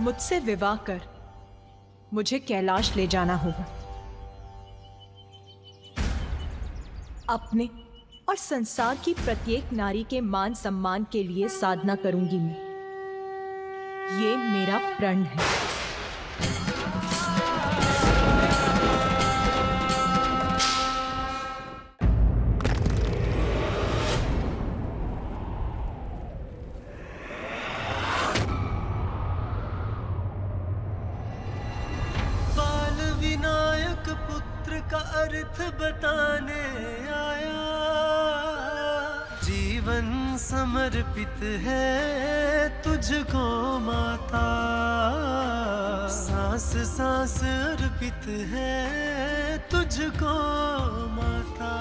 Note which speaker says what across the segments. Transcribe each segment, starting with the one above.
Speaker 1: मुझसे विवाह कर मुझे कैलाश ले जाना होगा। अपने और संसार की प्रत्येक नारी के मान सम्मान के लिए साधना करूंगी मैं। ये मेरा प्रण है।
Speaker 2: का अर्थ बताने आया, जीवन समर्पित है तुझको माता, सांस सांस अर्पित है तुझको माता,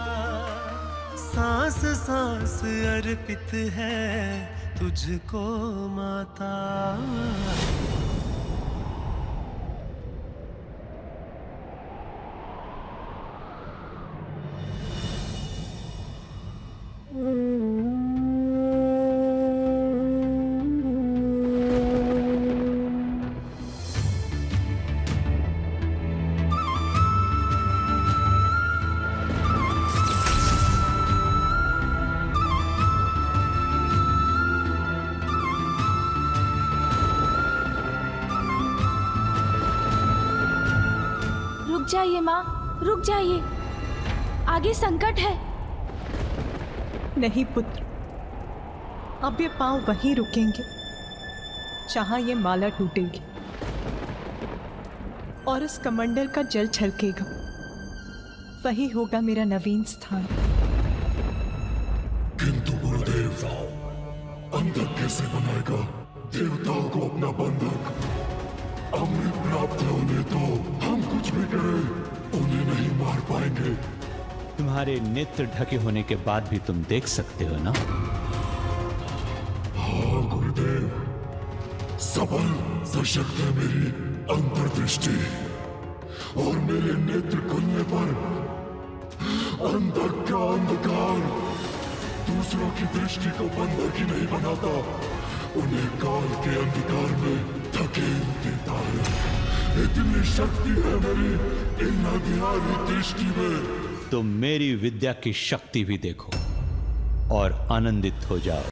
Speaker 2: सांस सांस अर्पित है तुझको माता।
Speaker 3: रुक जाइए माँ, रुक जाइए, आगे संकट है।
Speaker 1: नहीं पुत्र, अब ये पांव वहीं रुकेंगे जहां ये माला टूटेगी और इस कमंडल का जल छलकेगा। वही होगा मेरा नवीन स्थान।
Speaker 4: किंतु गुरुदेव, अंधक कैसे बनाएगा देवताओं को अपना बंधक? अमृत प्राप्त होने तो हम कुछ भी करें उन्हें नहीं मार पाएंगे।
Speaker 5: तुम्हारे नेत्र ढके होने के बाद भी तुम देख सकते हो ना?
Speaker 4: हाँ गुरुदेव, सबल सशक्त है मेरी अंतर्दृष्टि, और मेरे नेत्र खुलने पर अंधक का अंधकार दूसरों की दृष्टि को बंधक ही नहीं बनाता, उन्हें काल के अंधकार में धकेल देता है। इतनी शक्ति है मेरी इन अधिकारी दृष्टि में।
Speaker 5: तुम मेरी विद्या की शक्ति भी देखो और आनंदित हो जाओ।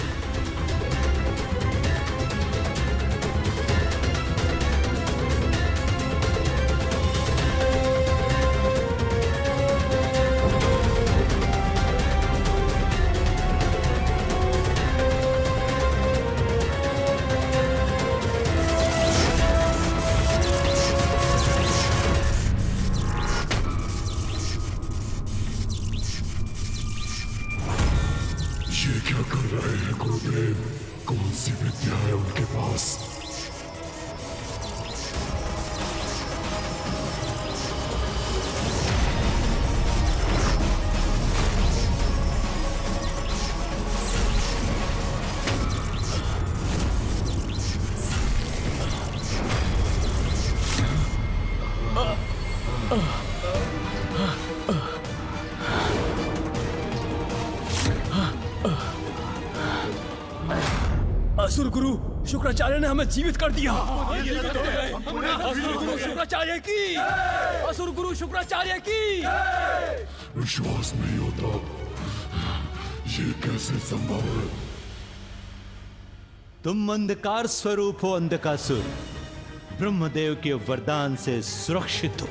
Speaker 4: क्या कर रहे हैं गुरुदेव? कौन सी विद्या है उनके पास?
Speaker 6: असुर गुरु शुक्राचार्य ने हमें जीवित कर दिया। असुर गुरु शुक्राचार्य की, असुर गुरु शुक्राचार्य की।
Speaker 4: विश्वास नहीं होता, ये कैसे संभव है?
Speaker 5: तुम अंधकार स्वरूप हो अंधकासुर, ब्रह्मदेव के वरदान से सुरक्षित हो,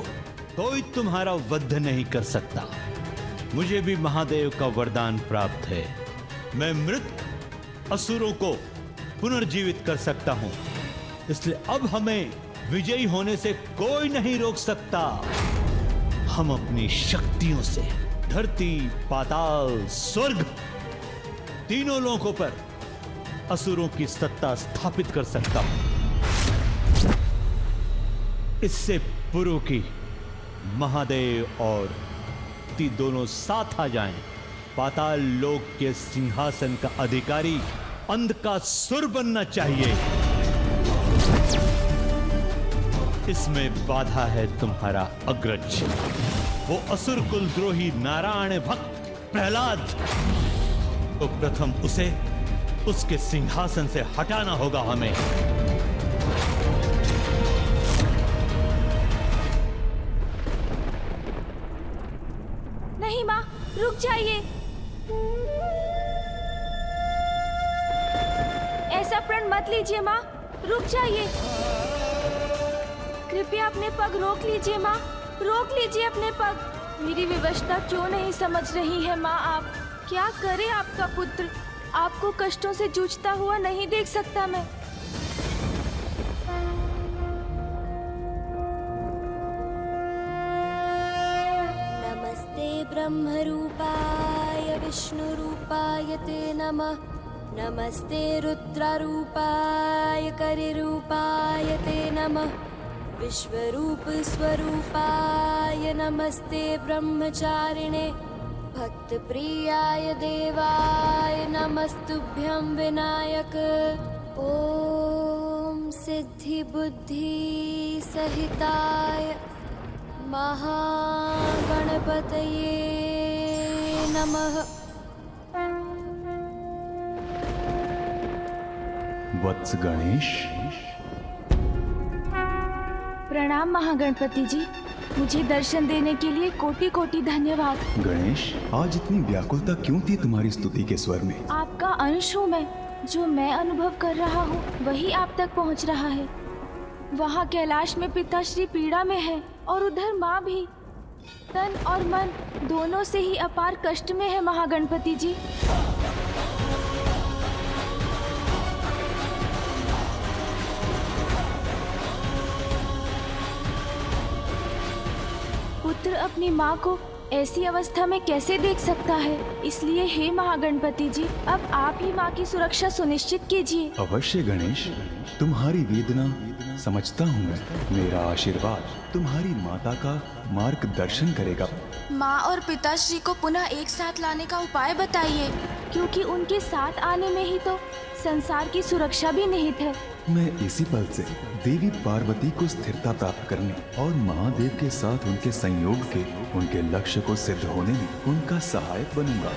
Speaker 5: कोई तुम्हारा वध नहीं कर सकता। मुझे भी महादेव का वरदान प्राप्त है, मैं मृत असुरों को पुनर्जीवित कर सकता हूं, इसलिए अब हमें विजयी होने से कोई नहीं रोक सकता। हम अपनी शक्तियों से धरती, पाताल, स्वर्ग तीनों लोकों पर असुरों की सत्ता स्थापित कर सकता हूं। इससे पूर्व की महादेव और ती दोनों साथ आ जाएं, पाताल लोक के सिंहासन का अधिकारी अंधकासुर बनना चाहिए। इसमें बाधा है तुम्हारा अग्रज, वो असुर कुलद्रोही नारायण भक्त प्रहलाद। तो प्रथम उसे उसके सिंहासन से हटाना होगा हमें।
Speaker 3: जाइए। ऐसा प्रण मत लीजिए माँ, रुक जाइए। कृपया अपने पग रोक लीजिए माँ, रोक लीजिए अपने पग। मेरी विवशता क्यों नहीं समझ रही है माँ आप? क्या करे आपका पुत्र? आपको कष्टों से जूझता हुआ नहीं देख सकता मैं।
Speaker 7: नमस्ते ब्रह्मरूपाय विष्णुरूपाय ते नमः। नमस्ते रुद्ररूपाय करिरूपाय ते नमः। विश्वरूप स्वरूपाय नमस्ते ब्रह्मचारिणे। भक्तप्रियाय देवाय नमस्तुभ्यं विनायक। ॐ सिद्धि बुद्धि सहिताय महागणपतये नमः।
Speaker 8: वत्स गणेश।
Speaker 3: प्रणाम महागणपति जी, मुझे दर्शन देने के लिए कोटि कोटि धन्यवाद।
Speaker 8: गणेश, आज इतनी व्याकुलता क्यों थी तुम्हारी स्तुति के स्वर में?
Speaker 3: आपका अंश हूँ मैं, जो मैं अनुभव कर रहा हूँ वही आप तक पहुँच रहा है। वहाँ कैलाश में पिताश्री पीड़ा में है और उधर माँ भी तन और मन दोनों से ही अपार कष्ट में है महागणपति जी। पुत्र अपनी माँ को ऐसी अवस्था में कैसे देख सकता है? इसलिए हे महागणपति जी, अब आप ही माँ की सुरक्षा सुनिश्चित कीजिए।
Speaker 8: अवश्य गणेश, तुम्हारी वेदना समझता हूँ मैं। मेरा आशीर्वाद तुम्हारी माता का मार्गदर्शन करेगा।
Speaker 3: माँ और पिताश्री को पुनः एक साथ लाने का उपाय बताइए, क्योंकि उनके साथ आने में ही तो संसार की सुरक्षा भी निहित है।
Speaker 8: मैं इसी पल से देवी पार्वती को स्थिरता प्राप्त करने और महादेव के साथ उनके संयोग के उनके लक्ष्य को सिद्ध होने में उनका सहायक बनूंगा।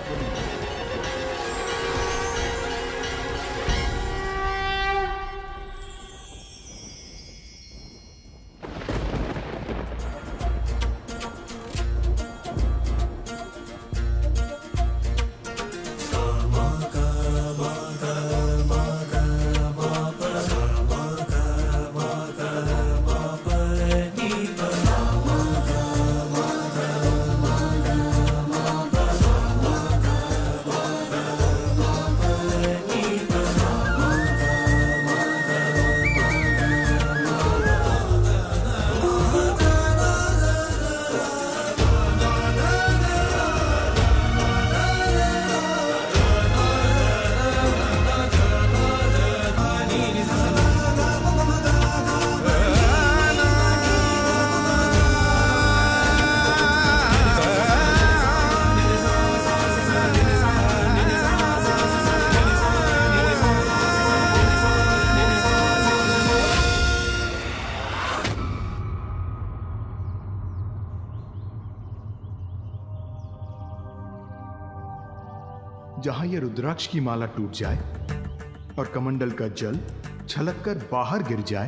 Speaker 9: जहां ये रुद्राक्ष की माला टूट जाए और कमंडल का जल छलककर बाहर गिर जाए,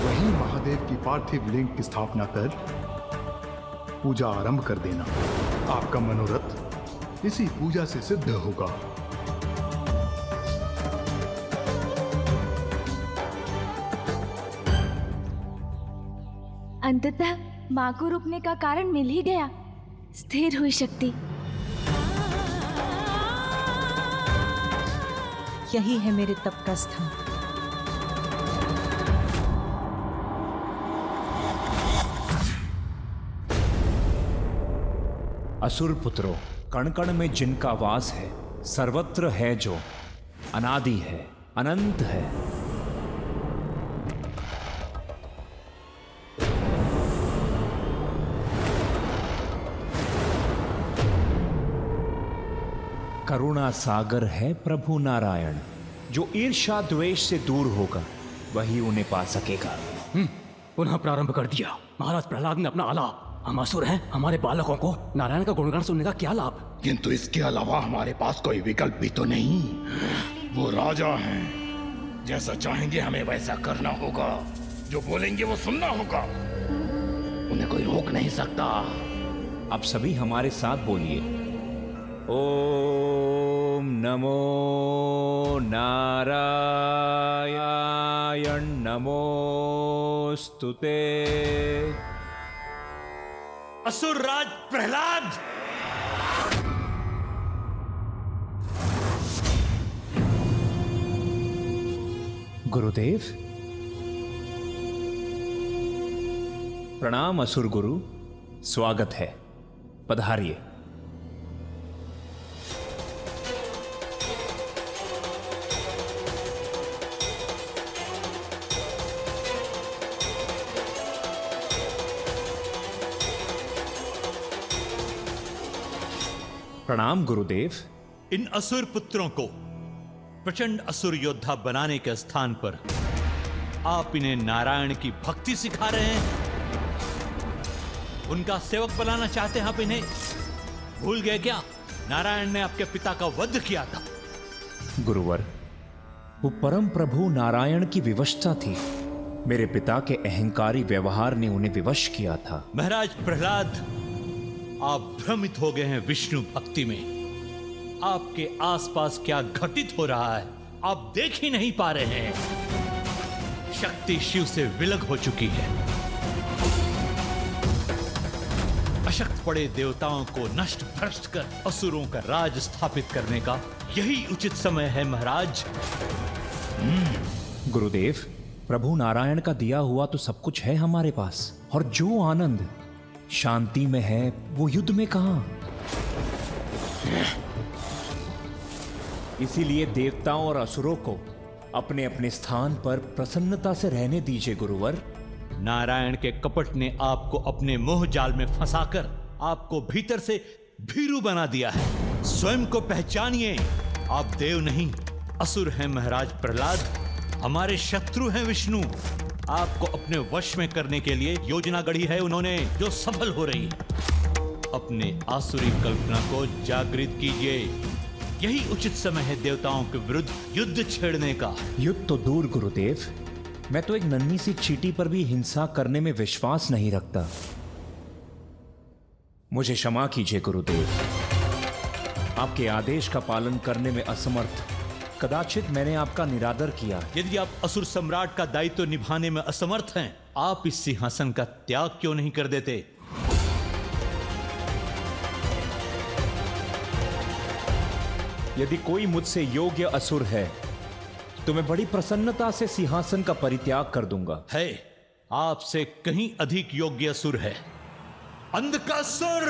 Speaker 9: वहीं महादेव की पार्थिव लिंग की स्थापना कर पूजा आरंभ कर देना। आपका मनोरथ इसी पूजा से सिद्ध होगा।
Speaker 3: अंततः माँ को रुकने का कारण मिल ही गया। स्थिर हुई शक्ति।
Speaker 1: यही है मेरे तप का स्थान।
Speaker 10: असुर पुत्रों, कण कण में जिनका वास है, सर्वत्र है जो, अनादि है, अनंत है। करुणा सागर है प्रभु नारायण। जो ईर्ष्या द्वेष से दूर होगा वही उन्हें पा सकेगा।
Speaker 6: पुनः प्रारंभ कर दिया। महाराज प्रहलाद ने अपना आलाप। हम असुर हैं, हमारे बालकों को नारायण का गुणगान सुनने का क्या लाभ?
Speaker 4: किंतु इसके अलावा हमारे पास कोई विकल्प भी तो नहीं। वो राजा हैं, जैसा चाहेंगे हमें वैसा करना होगा। जो बोलेंगे वो सुनना होगा। उन्हें कोई रोक नहीं सकता।
Speaker 10: अब सभी हमारे साथ बोलिए। ओम नमो नारायण नमोस्तुते।
Speaker 5: असुर राज प्रहलाद,
Speaker 10: गुरुदेव प्रणाम। असुर गुरु, स्वागत है, पधारिए। प्रणाम गुरुदेव।
Speaker 5: इन असुर पुत्रों को प्रचंड असुर योद्धा बनाने के स्थान पर आप इन्हें नारायण की भक्ति सिखा रहे हैं, उनका सेवक बनाना चाहते हैं आप इन्हें। भूल गए क्या, नारायण ने आपके पिता का वध किया था।
Speaker 10: गुरुवर, वो परम प्रभु नारायण की विवशता थी। मेरे पिता के अहंकारी व्यवहार ने उन्हें विवश किया था।
Speaker 5: महाराज प्रहलाद, आप भ्रमित हो गए हैं विष्णु भक्ति में। आपके आसपास क्या घटित हो रहा है आप देख ही नहीं पा रहे हैं। शक्ति शिव से विलग हो चुकी है। अशक्त पड़े देवताओं को नष्ट भ्रष्ट कर असुरों का राज स्थापित करने का यही उचित समय है महाराज।
Speaker 10: गुरुदेव, प्रभु नारायण का दिया हुआ तो सब कुछ है हमारे पास, और जो आनंद शांति में है वो युद्ध में कहां। इसीलिए देवताओं और असुरों को अपने अपने स्थान पर प्रसन्नता से रहने दीजिए गुरुवर।
Speaker 5: नारायण के कपट ने आपको अपने मोह जाल में फंसाकर आपको भीतर से भीरू बना दिया है। स्वयं को पहचानिए, आप देव नहीं असुर हैं महाराज प्रहलाद। हमारे शत्रु हैं विष्णु। आपको अपने वश में करने के लिए योजना गढ़ी है उन्होंने, जो सफल हो रही है। अपने आसुरी कल्पना को जागृत कीजिए, यही उचित समय है देवताओं के विरुद्ध युद्ध छेड़ने का।
Speaker 10: युद्ध तो दूर गुरुदेव, मैं तो एक नन्ही सी चींटी पर भी हिंसा करने में विश्वास नहीं रखता। मुझे क्षमा कीजिए गुरुदेव, आपके आदेश का पालन करने में असमर्थ कदाचित मैंने आपका निरादर किया।
Speaker 5: यदि आप असुर सम्राट का दायित्व निभाने में असमर्थ हैं, आप इस सिंहासन का त्याग क्यों नहीं कर देते।
Speaker 10: यदि कोई मुझसे योग्य असुर है तो मैं बड़ी प्रसन्नता से सिंहासन का परित्याग कर दूंगा।
Speaker 5: है, आपसे कहीं अधिक योग्य असुर है, अंधकासुर।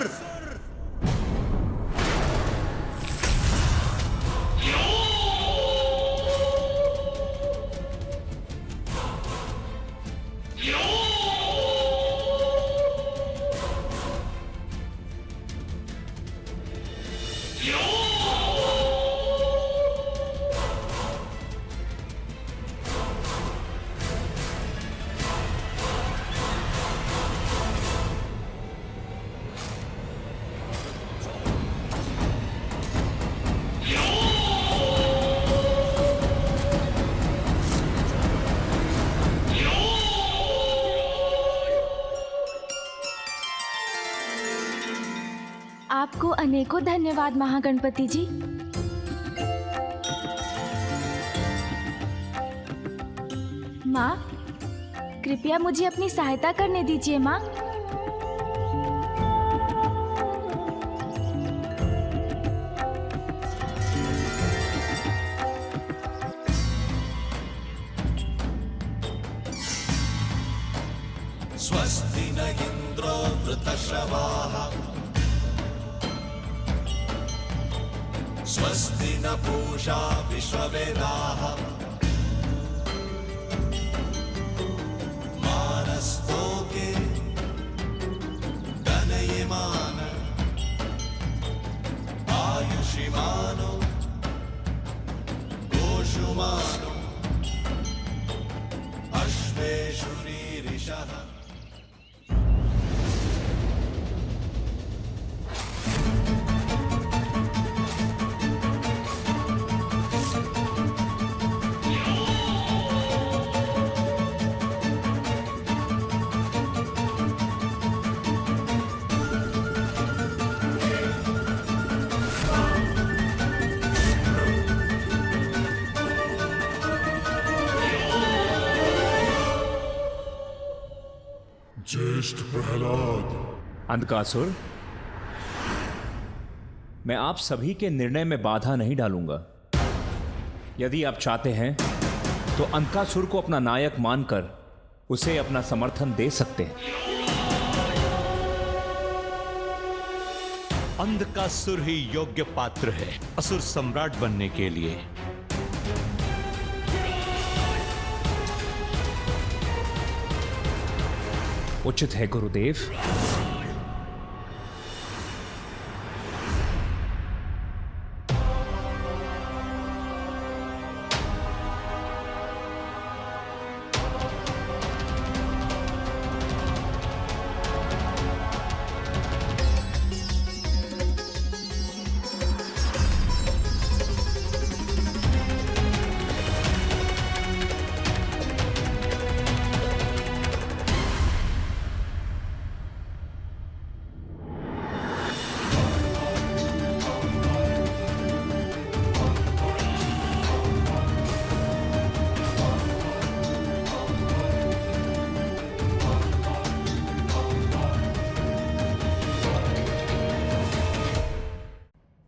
Speaker 3: आपको अनेकों धन्यवाद महागणपति जी। माँ, कृपया मुझे अपनी सहायता करने दीजिए माँ।
Speaker 2: स्वस्ति न इंद्रो वृतश्रवाः स्वस्ति न पूषा विश्ववेदाः मानस्तोके गणयमान आयुषिमानो गोषुमानो अश्वेषुरीरिषः।
Speaker 4: ज्येष्ठ प्रहलाद।
Speaker 10: अंधकासुर, मैं आप सभी के निर्णय में बाधा नहीं डालूंगा। यदि आप चाहते हैं तो अंधकासुर को अपना नायक मानकर उसे अपना समर्थन दे सकते हैं।
Speaker 5: अंधकासुर ही योग्य पात्र है असुर सम्राट बनने के लिए।
Speaker 10: उचित है गुरुदेव।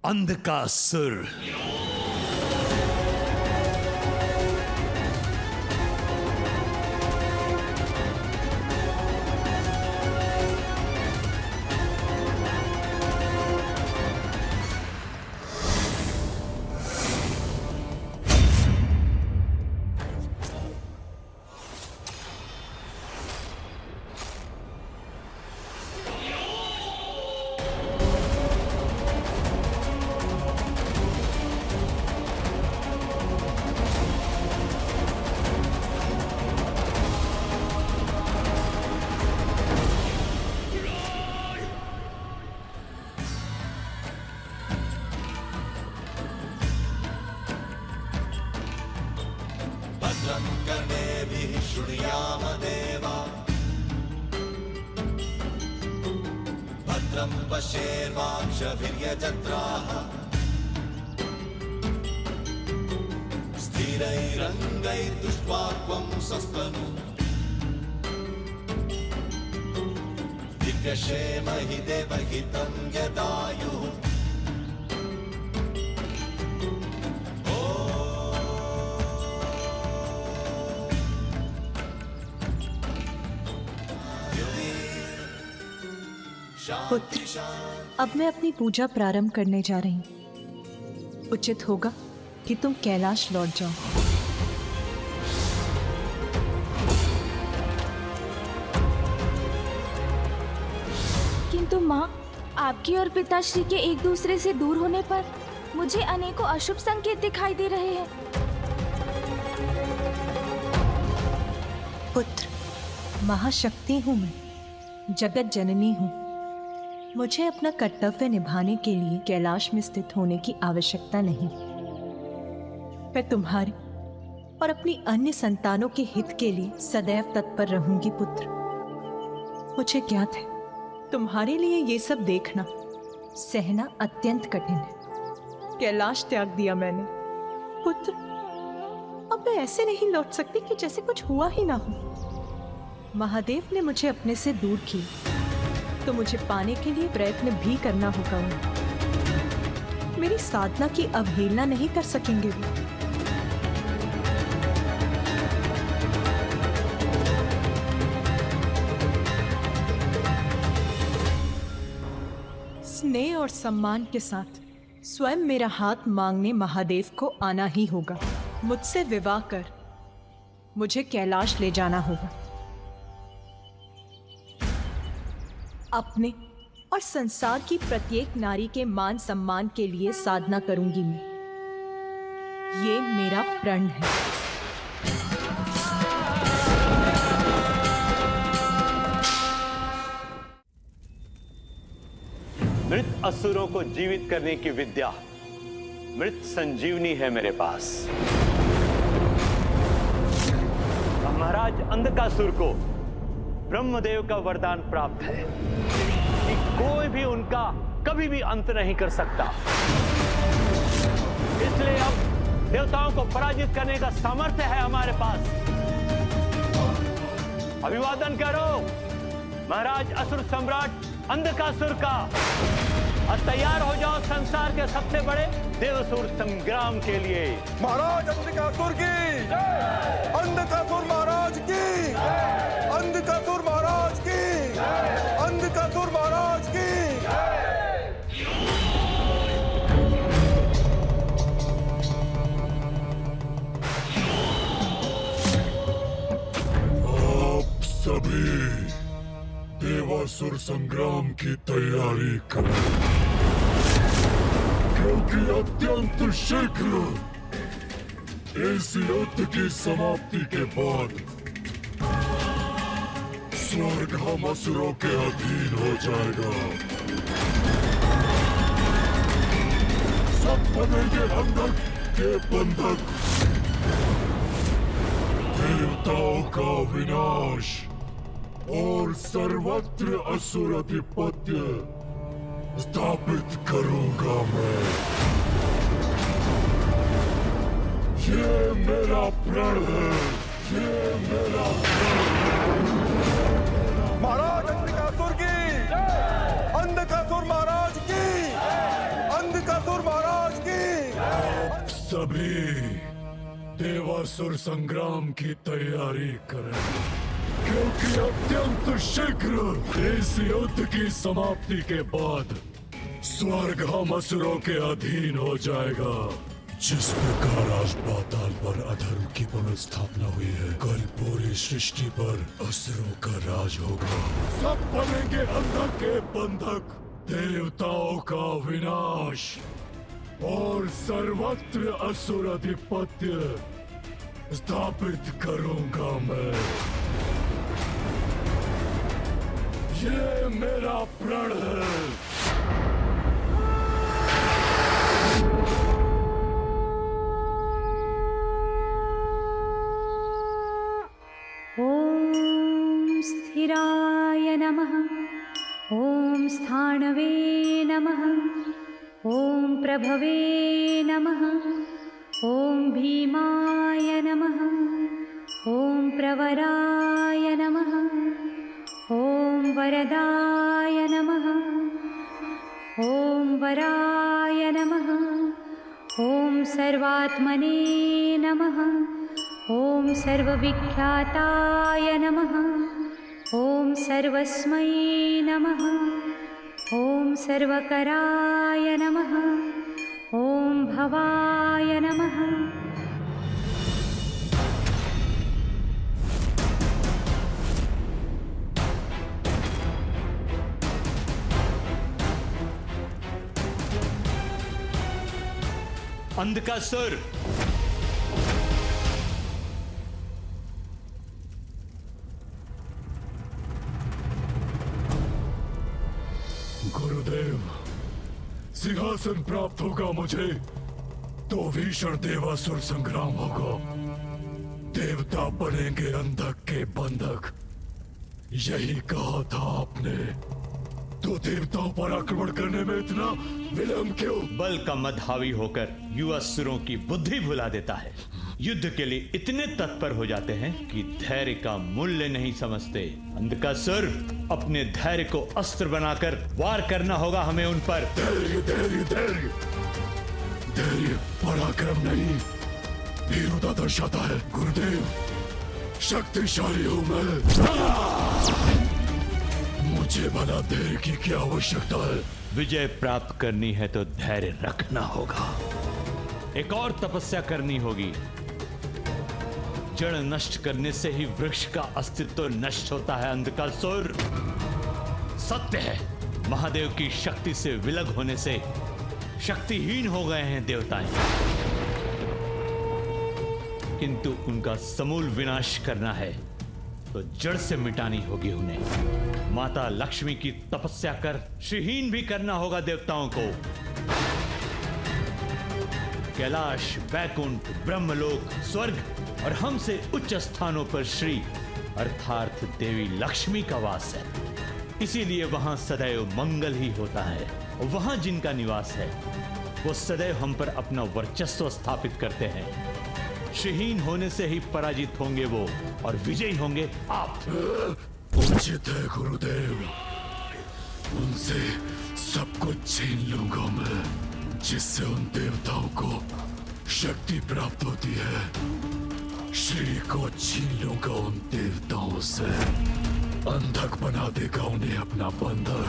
Speaker 5: अंधकासुर,
Speaker 2: भद्रं कर्णेभिः शृणुयाम देवा, भद्रं पश्येर्वाक्षभिर्यजत्राः, स्थिरैरङ्गैर्दृष्ट्वा स्वस्तनु दिव्यक्षेमहि देवहितं यदायुः।
Speaker 1: पुत्र, अब मैं अपनी पूजा प्रारंभ करने जा रही हूँ। उचित होगा कि तुम कैलाश लौट जाओ।
Speaker 3: किंतु माँ, आपकी और पिताश्री के एक दूसरे से दूर होने पर मुझे अनेकों अशुभ संकेत दिखाई दे रहे हैं।
Speaker 1: पुत्र, महाशक्ति हूँ मैं, जगत जननी हूँ। मुझे अपना कर्तव्य निभाने के लिए कैलाश में स्थित होने की आवश्यकता नहीं। मैं तुम्हारे और अपनी अन्य संतानों के हित के लिए सदैव तत्पर रहूंगी पुत्र। मुझे ज्ञात है तुम्हारे लिए ये सब देखना सहना अत्यंत कठिन है। कैलाश त्याग दिया मैंने पुत्र। अब मैं ऐसे नहीं लौट सकती कि जैसे कुछ हुआ ही ना हो। महादेव ने मुझे अपने से दूर किया तो मुझे पाने के लिए प्रयत्न भी करना होगा। मेरी साधना की अवहेलना नहीं कर सकेंगे वो। स्नेह और सम्मान के साथ स्वयं मेरा हाथ मांगने महादेव को आना ही होगा। मुझसे विवाह कर मुझे कैलाश ले जाना होगा। अपने और संसार की प्रत्येक नारी के मान सम्मान के लिए साधना करूंगी मैं। ये मेरा प्रण है।
Speaker 5: मृत असुरों को जीवित करने की विद्या मृत संजीवनी है मेरे पास। महाराज अंधकासुर को ब्रह्मदेव का वरदान प्राप्त है कि कोई भी उनका कभी भी अंत नहीं कर सकता। इसलिए अब देवताओं को पराजित करने का सामर्थ्य है हमारे पास। अभिवादन करो महाराज असुर सम्राट अंधकासुर का। और तैयार हो जाओ संसार के सबसे बड़े देवासुर संग्राम के लिए।
Speaker 11: महाराज अंधकासुर की, अंधकासुर महाराज की, अंधकासुर महाराज की, अंधकासुर महाराज की।
Speaker 4: आप सभी देवासुर संग्राम की तैयारी करें, क्योंकि अत्यंत शीघ्र इस युद्ध की समाप्ति के बाद स्वर्ग हम असुरों के अधीन हो जाएगा। सब बनेंगे अंधक के बंधक। देवताओं का विनाश और सर्वत्र असुर अधिपत्य स्थापित करूंगा मैं। ये मेरा प्रण है, ये मेरा
Speaker 11: महाराज अंधकासुर की, अंधकासुर महाराज की, अंधकासुर महाराज की।
Speaker 4: सभी देवासुर संग्राम की तैयारी करें, क्योंकि अत्यंत शीघ्र इस युद्ध की समाप्ति के बाद स्वर्ग हम असुरों के अधीन हो जाएगा। जिस प्रकार आज पाताल पर अधर्म की पुनर्स्थापना हुई है, कल पूरी सृष्टि पर असुरों का राज होगा। सब बनेंगे अंधक के बंधक। देवताओं का विनाश और सर्वत्र असुर अधिपत्य स्थापित करूंगा मैं। ये मेरा प्रण है।
Speaker 12: ॐ स्थिराय नमः, ॐ स्थाणवे नमः, ॐ प्रभवे नमः, ॐ भीमाय नमः, ॐ प्रवराय नमः, ॐ वरदाय नमः, ॐ वराय नमः, ॐ सर्वात्मने नमः, ॐ सर्वविख्याताय नमः, ॐ सर्वस्मै नमः, ॐ सर्वकराय नमः, ॐ भवाय नमः।
Speaker 5: अंधकासुर,
Speaker 4: गुरुदेव, सिंहासन प्राप्त होगा मुझे तो भीषण देवासुर संग्राम होगा। देवता बनेंगे अंधक के बंधक। यही कहा था आपने, तो देवताओं पर आक्रमण करने में इतना विलंब क्यों?
Speaker 5: बल का मद हावी होकर युवा असुरों की बुद्धि भुला देता है। युद्ध के लिए इतने तत्पर हो जाते हैं कि धैर्य का मूल्य नहीं समझते। अंधकासुर, अपने धैर्य को अस्त्र बनाकर वार करना होगा हमें उन पर।
Speaker 4: धैर्य धैर्य धैर्य धैर्य पराक्रम नहीं, वीरता दर्शाता है। गुरुदेव, शक्तिशाली हूं मैं। मुझे भला धैर्य की क्या आवश्यकता है?
Speaker 5: विजय प्राप्त करनी है तो धैर्य रखना होगा। एक और तपस्या करनी होगी। जड़ नष्ट करने से ही वृक्ष का अस्तित्व नष्ट होता है। अंधकासुर, सत्य है, महादेव की शक्ति से विलग होने से शक्तिहीन हो गए हैं देवताएं, किंतु उनका समूल विनाश करना है तो जड़ से मिटानी होगी उन्हें। माता लक्ष्मी की तपस्या कर श्रीहीन भी करना होगा देवताओं को। कैलाश, वैकुंठ, ब्रह्मलोक, स्वर्ग और हमसे उच्च स्थानों पर श्री अर्थात देवी लक्ष्मी का वास है। इसीलिए वहां सदैव मंगल ही होता है। और वहां जिनका निवास है वो सदैव हम पर अपना वर्चस्व स्थापित करते हैं। श्रीहीन होने से ही पराजित होंगे वो और विजयी होंगे आप।
Speaker 4: उचित है गुरुदेव, उनसे सब कुछ छीन लूंगा मैं, जिससे उन देवताओं को शक्ति प्राप्त होती है। श्री को छीन लूंगा उन देवताओं से, अंधक बना देगा उन्हें अपना बंधन।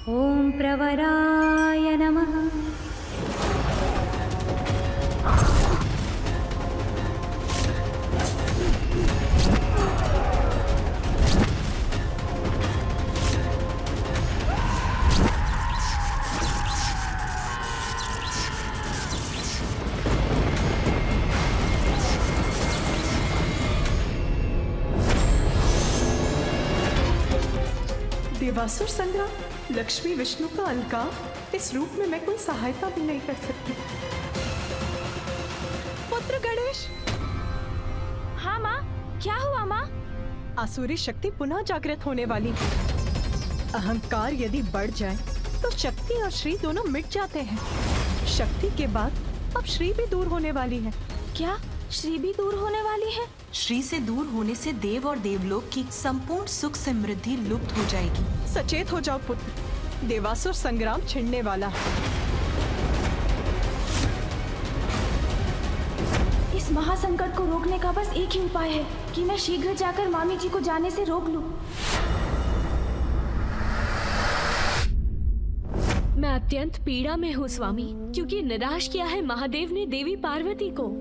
Speaker 12: ओम प्रवराय नमः।
Speaker 1: देवासुर संग्राम, लक्ष्मी विष्णु का अलगाव, इस रूप में मैं कोई सहायता भी नहीं कर सकती। पुत्र गणेश।
Speaker 3: हाँ माँ, क्या हुआ माँ?
Speaker 1: आसुरी शक्ति पुनः जागृत होने वाली है। अहंकार यदि बढ़ जाए तो शक्ति और श्री दोनों मिट जाते हैं। शक्ति के बाद अब श्री भी दूर होने वाली है।
Speaker 3: क्या श्री भी दूर होने वाली है?
Speaker 1: श्री से दूर होने से देव और देवलोक की संपूर्ण सुख समृद्धि लुप्त हो जाएगी। सचेत हो जाओ पुत्र, देवासुर संग्राम छिड़ने वाला है।
Speaker 3: इस महासंकट को रोकने का बस एक ही उपाय है कि मैं शीघ्र जाकर मामी जी को जाने से रोक लूं।
Speaker 13: मैं अत्यंत पीड़ा में हूँ स्वामी, क्योंकि निराश किया है महादेव ने देवी पार्वती को।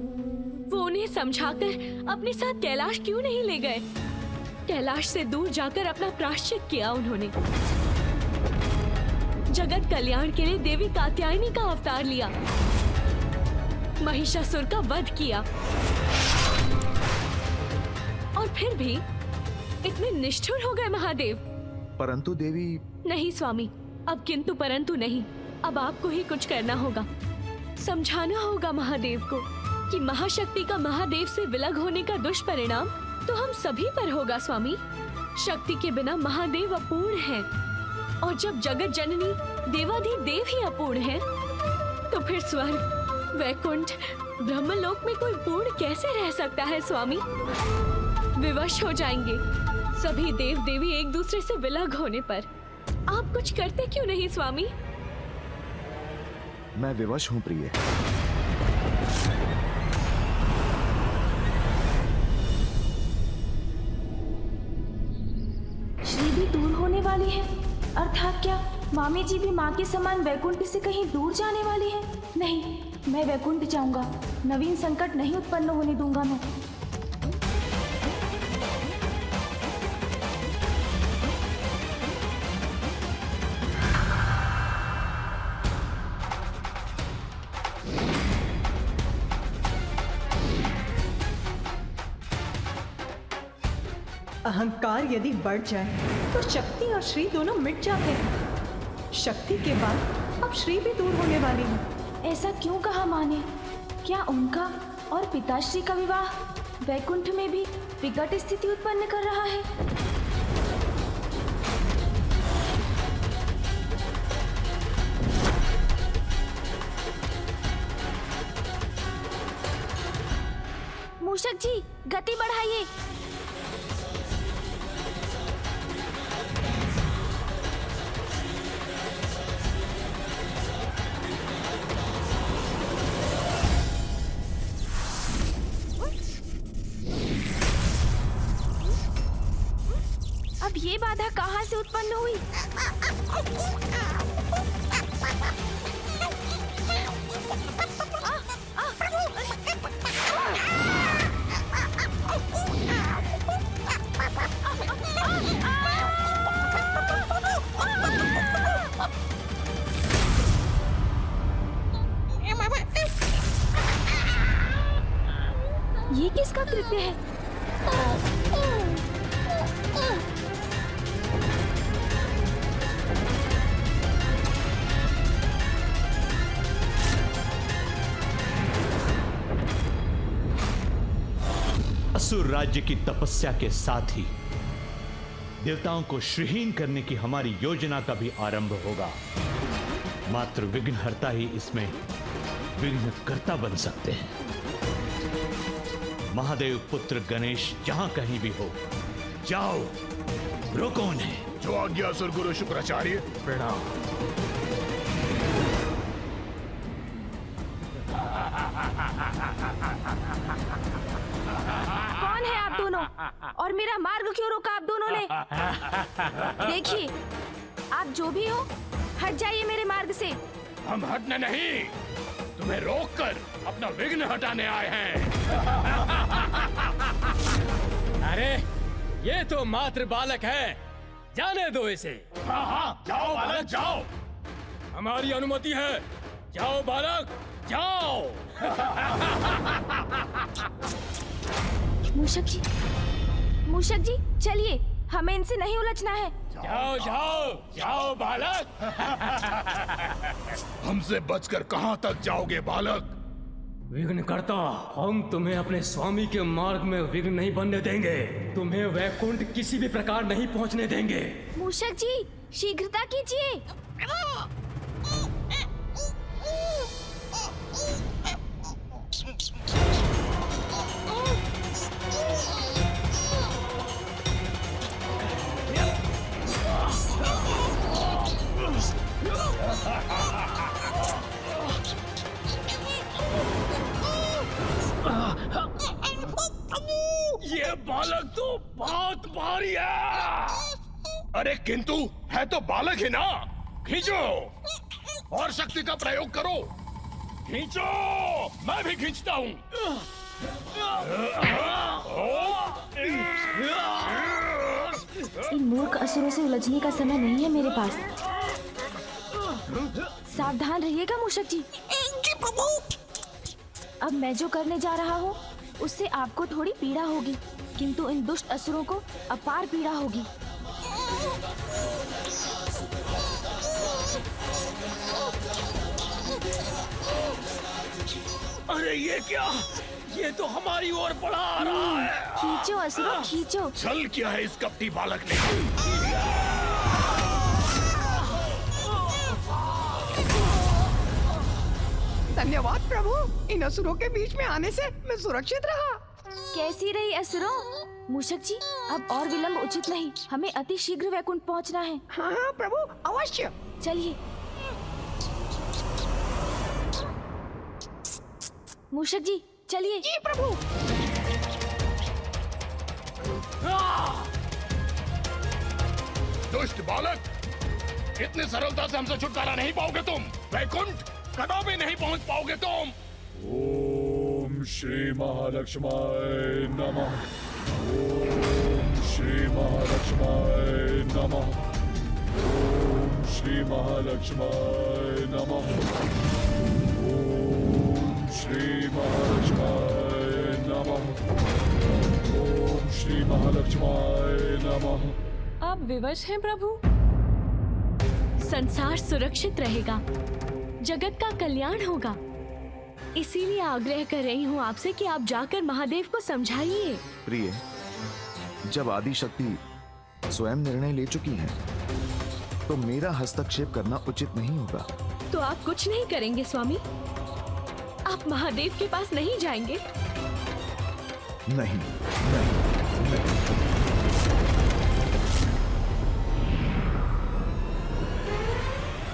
Speaker 13: वो उन्हें समझाकर अपने साथ कैलाश क्यों नहीं ले गए? कैलाश से दूर जाकर अपना प्रायश्चित किया उन्होंने। जगत कल्याण के लिए देवी कात्यायनी का अवतार लिया, महिषासुर का वध किया, और फिर भी इतने निष्ठुर हो गए महादेव।
Speaker 9: परंतु देवी।
Speaker 13: नहीं स्वामी, अब किंतु परंतु नहीं, अब आपको ही कुछ करना होगा। समझाना होगा महादेव को कि महाशक्ति का महादेव से विलग होने का दुष्परिणाम तो हम सभी पर होगा स्वामी। शक्ति के बिना महादेव अपूर्ण है, और जब जगत जननी देवाधिदेव ही अपूर्ण है, तो फिर स्वर्ग, वैकुंठ, ब्रह्मलोक में कोई पूर्ण कैसे रह सकता है स्वामी? विवश हो जाएंगे सभी देव देवी एक दूसरे से विलग होने पर। आप कुछ करते क्यों नहीं स्वामी?
Speaker 9: मैं विवश हूँ प्रिय।
Speaker 3: श्री भी दूर होने वाली है, अर्थात क्या मामी जी भी माँ के समान वैकुंठ से कहीं दूर जाने वाली है? नहीं, मैं वैकुंठ जाऊंगा। नवीन संकट नहीं उत्पन्न होने दूंगा मैं।
Speaker 1: अहंकार यदि बढ़ जाए तो शक्ति और श्री दोनों मिट जाते हैं। शक्ति के बाद अब श्री भी दूर होने वाली है।
Speaker 3: ऐसा क्यों कहा माँ ने? क्या उनका और पिताश्री का विवाह वैकुंठ में भी विकट स्थिति उत्पन्न कर रहा है? मूषक जी, गति बढ़ाइए। अब ये बाधा कहाँ से उत्पन्न हुई? ये किसका कृत्य है?
Speaker 5: असुर राज्य की तपस्या के साथ ही देवताओं को श्रीहीन करने की हमारी योजना का भी आरंभ होगा। मात्र विघ्नहर्ता ही इसमें विघ्नकर्ता बन सकते हैं। महादेव पुत्र गणेश जहां कहीं भी हो, जाओ, रोको उन्हें।
Speaker 4: जो आज्ञा असुर गुरु शुक्राचार्य।
Speaker 6: प्रणाम।
Speaker 3: कौन है आप दोनों और मेरा मार्ग क्यों रोका आप दोनों ने? देखिए, आप जो भी हो, हट जाइए मेरे मार्ग से।
Speaker 4: हम हटने नहीं, तुम्हें रोककर अपना विघ्न हटाने आए हैं।
Speaker 6: अरे ये तो मात्र बालक है, जाने दो इसे।
Speaker 4: हाँ हाँ, जाओ बालक जाओ।
Speaker 6: हमारी अनुमति है, जाओ बालक जाओ।
Speaker 3: मूषक जी चलिए, हमें इनसे नहीं उलझना है।
Speaker 6: जाओ जाओ जाओ बालक।
Speaker 4: हमसे बचकर कहाँ तक जाओगे बालक?
Speaker 6: विघ्नकर्ता, हम तुम्हें अपने स्वामी के मार्ग में विघ्न नहीं बनने देंगे। तुम्हें वैकुंठ किसी भी प्रकार नहीं पहुंचने देंगे।
Speaker 3: मूषक जी, शीघ्रता कीजिए।
Speaker 4: ये बालक तो बहुत भारी है। अरे किंतु है तो बालक ही ना। खींचो और शक्ति का प्रयोग करो। खींचो, मैं भी खींचता हूँ।
Speaker 3: इन मूर्ख असुरों से उलझने का समय नहीं है मेरे पास। सावधान रहिएगा मूषक जी।
Speaker 14: जी प्रभु।
Speaker 3: अब मैं जो करने जा रहा हूँ उससे आपको थोड़ी पीड़ा होगी, किंतु इन दुष्ट असुरों को अपार पीड़ा होगी।
Speaker 4: अरे ये क्या? ये तो हमारी ओर बढ़ा आ रहा है।
Speaker 3: खींचो असुरों, खींचो।
Speaker 4: चल क्या है इस कपटी बालक ने?
Speaker 14: धन्यवाद प्रभु, इन असुरों के बीच में आने से मैं सुरक्षित रहा।
Speaker 3: कैसी रही असुरों? मूषक जी, अब और विलंब उचित नहीं, हमें अति शीघ्र वैकुंठ पहुंचना है।
Speaker 14: हाँ प्रभु, अवश्य।
Speaker 3: चलिए। मूषक जी चलिए।
Speaker 14: जी प्रभु।
Speaker 4: दुष्ट बालक, इतनी सरलता से हमसे छुटकारा नहीं पाओगे तुम। वैकुंठ कदापि नहीं पहुंच पाओगे तुम।
Speaker 11: ओम श्री महालक्ष्माय नमः। ओम श्री महालक्ष्माय नमः। ओम श्री महालक्ष्माय नमः। ओम श्री महालक्ष्माय नमः। ओम श्री महालक्ष्माय नमः।
Speaker 13: आप विवश हैं प्रभु? संसार सुरक्षित रहेगा, जगत का कल्याण होगा, इसीलिए आग्रह कर रही हूँ आपसे कि आप जाकर महादेव को समझाइए।
Speaker 15: प्रिय, जब आदि शक्ति स्वयं निर्णय ले चुकी हैं, तो मेरा हस्तक्षेप करना उचित नहीं होगा।
Speaker 13: तो आप कुछ नहीं करेंगे स्वामी? आप महादेव के पास नहीं जाएंगे?
Speaker 15: नहीं।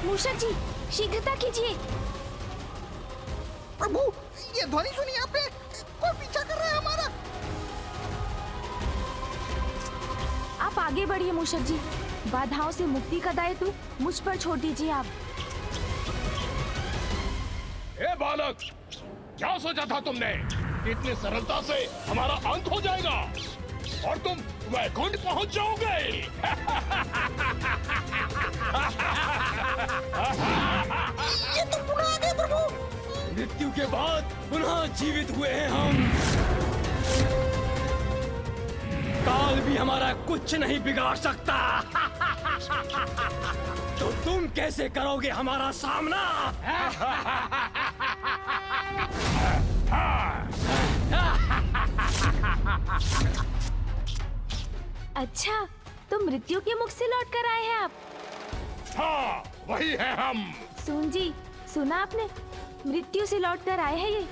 Speaker 3: मूषक जी शीघ्रता कीजिए।
Speaker 14: प्रभु, ये ध्वनि सुनी आपने? कोई पीछा कर रहा है हमारा।
Speaker 3: आप आगे बढ़िए मूषक जी, बाधाओं से मुक्ति का दायित्व मुझ पर छोड़ दीजिए आप।
Speaker 4: ए बालक, क्या सोचा था तुमने? इतनी सरलता से हमारा अंत हो जाएगा और तुम वैकुंठ पहुंच जाओगे।
Speaker 14: ये तो पुनः आ गए प्रभु।
Speaker 6: मृत्यु के बाद पुनः जीवित हुए हैं हम। काल भी हमारा कुछ नहीं बिगाड़ सकता। तो तुम कैसे करोगे हमारा सामना?
Speaker 3: अच्छा, तो मृत्यु के मुख से लौट कर आए हैं आप?
Speaker 4: हाँ, वही है हम।
Speaker 3: सुन जी, सुना आपने? मृत्यु से लौटकर आए हैं ये।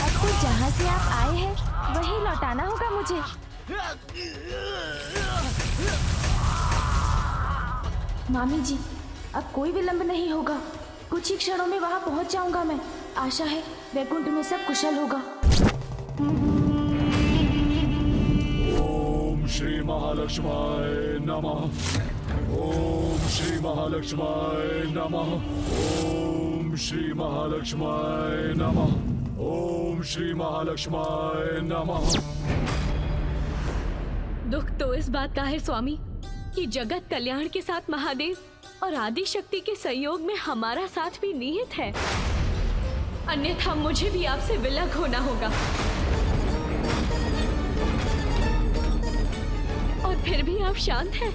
Speaker 7: आपको जहाँ से आप आए हैं वहीं लौटाना होगा मुझे।
Speaker 3: मामी जी, अब कोई विलंब नहीं होगा। कुछ ही क्षणों में वहाँ पहुँच जाऊंगा मैं। आशा है वैकुंठ में सब कुशल होगा।
Speaker 11: ओम श्री महालक्ष्माय नमः। ओम श्री महालक्ष्माय नमः। ओम श्री महालक्ष्माय नमः। ओम श्री महालक्ष्माय नमः।
Speaker 13: दुख तो इस बात का है स्वामी कि जगत कल्याण के साथ महादेव और आदि शक्ति के सहयोग में हमारा साथ भी निहित है, अन्यथा मुझे भी आपसे विलग होना होगा। और फिर भी आप शांत हैं।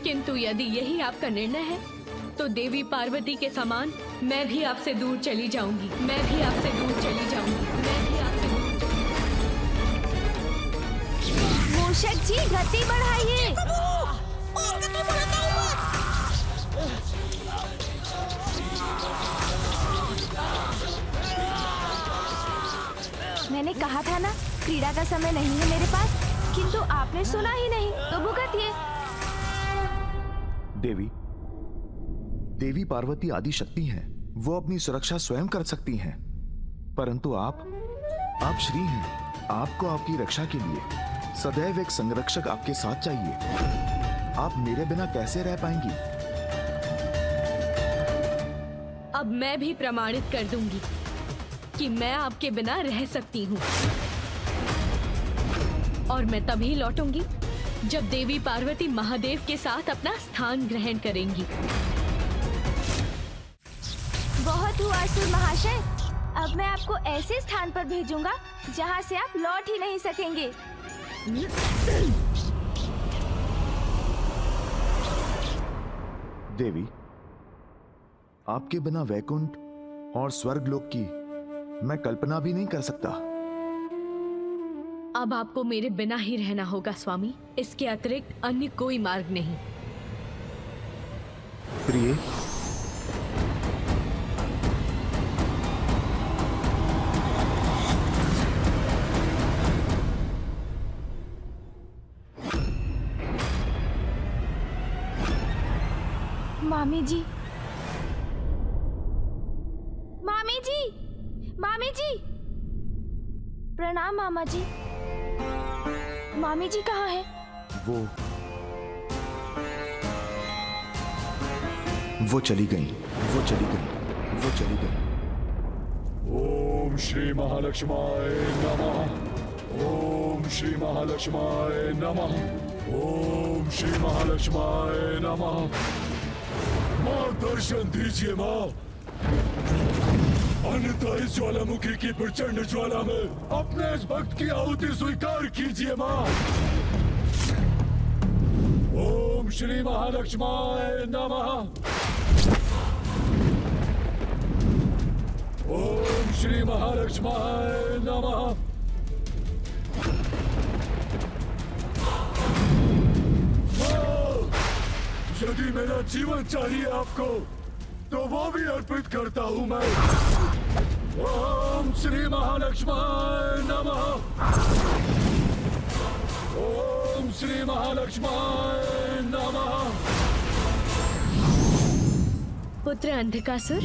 Speaker 13: किंतु यदि यही आपका निर्णय है तो देवी पार्वती के समान मैं भी आपसे दूर चली जाऊंगी। मैं भी आपसे दूर चली जाऊंगी। मैं भी आपसे दूर
Speaker 7: मूषक जी गति बढ़ाइए। मैंने कहा था ना क्रीड़ा का समय नहीं है मेरे पास, किंतु आपने सुना ही नहीं तो भुगतिए।
Speaker 15: देवी पार्वती आदि शक्ति हैं, वो अपनी सुरक्षा स्वयं कर सकती हैं, परंतु आप श्री हैं। आपको आपकी रक्षा के लिए सदैव एक संरक्षक आपके साथ चाहिए। आप मेरे बिना कैसे रह पाएंगी?
Speaker 13: अब मैं भी प्रमाणित कर दूंगी कि मैं आपके बिना रह सकती हूँ, और मैं तभी लौटूंगी जब देवी पार्वती महादेव के साथ अपना स्थान ग्रहण करेंगी।
Speaker 7: बहुत हुआ असुर महाशय, अब मैं आपको ऐसे स्थान पर भेजूंगा जहाँ से आप लौट ही नहीं सकेंगे।
Speaker 15: देवी, आपके बिना वैकुंठ और स्वर्गलोक की मैं कल्पना भी नहीं कर सकता।
Speaker 13: अब आपको मेरे बिना ही रहना होगा स्वामी, इसके अतिरिक्त अन्य कोई मार्ग नहीं।
Speaker 15: प्रिय,
Speaker 3: मामी जी, मामी जी, मामी जी, प्रणाम मामा जी। मामी जी कहाँ है?
Speaker 15: वो चली गई।
Speaker 11: ओम श्री महालक्ष्माय नमः। ओम श्री महालक्ष्माय नमः। ओम श्री महालक्ष्माय नमः। माँ दर्शन दीजिए माँ, अन्यथा इस ज्वालामुखी की प्रचंड ज्वाला में अपने इस भक्त की आहुति स्वीकार कीजिए माँ। ओम श्री महालक्ष्माय नमः। ओम श्री महालक्ष्माय नमः। यदि मेरा जीवन चाहिए आपको तो वो भी अर्पित करता हूँ मैं। ओम श्री महालक्ष्माय नमः। ओम श्री महालक्ष्माय नमः।
Speaker 13: पुत्र अंधकासुर,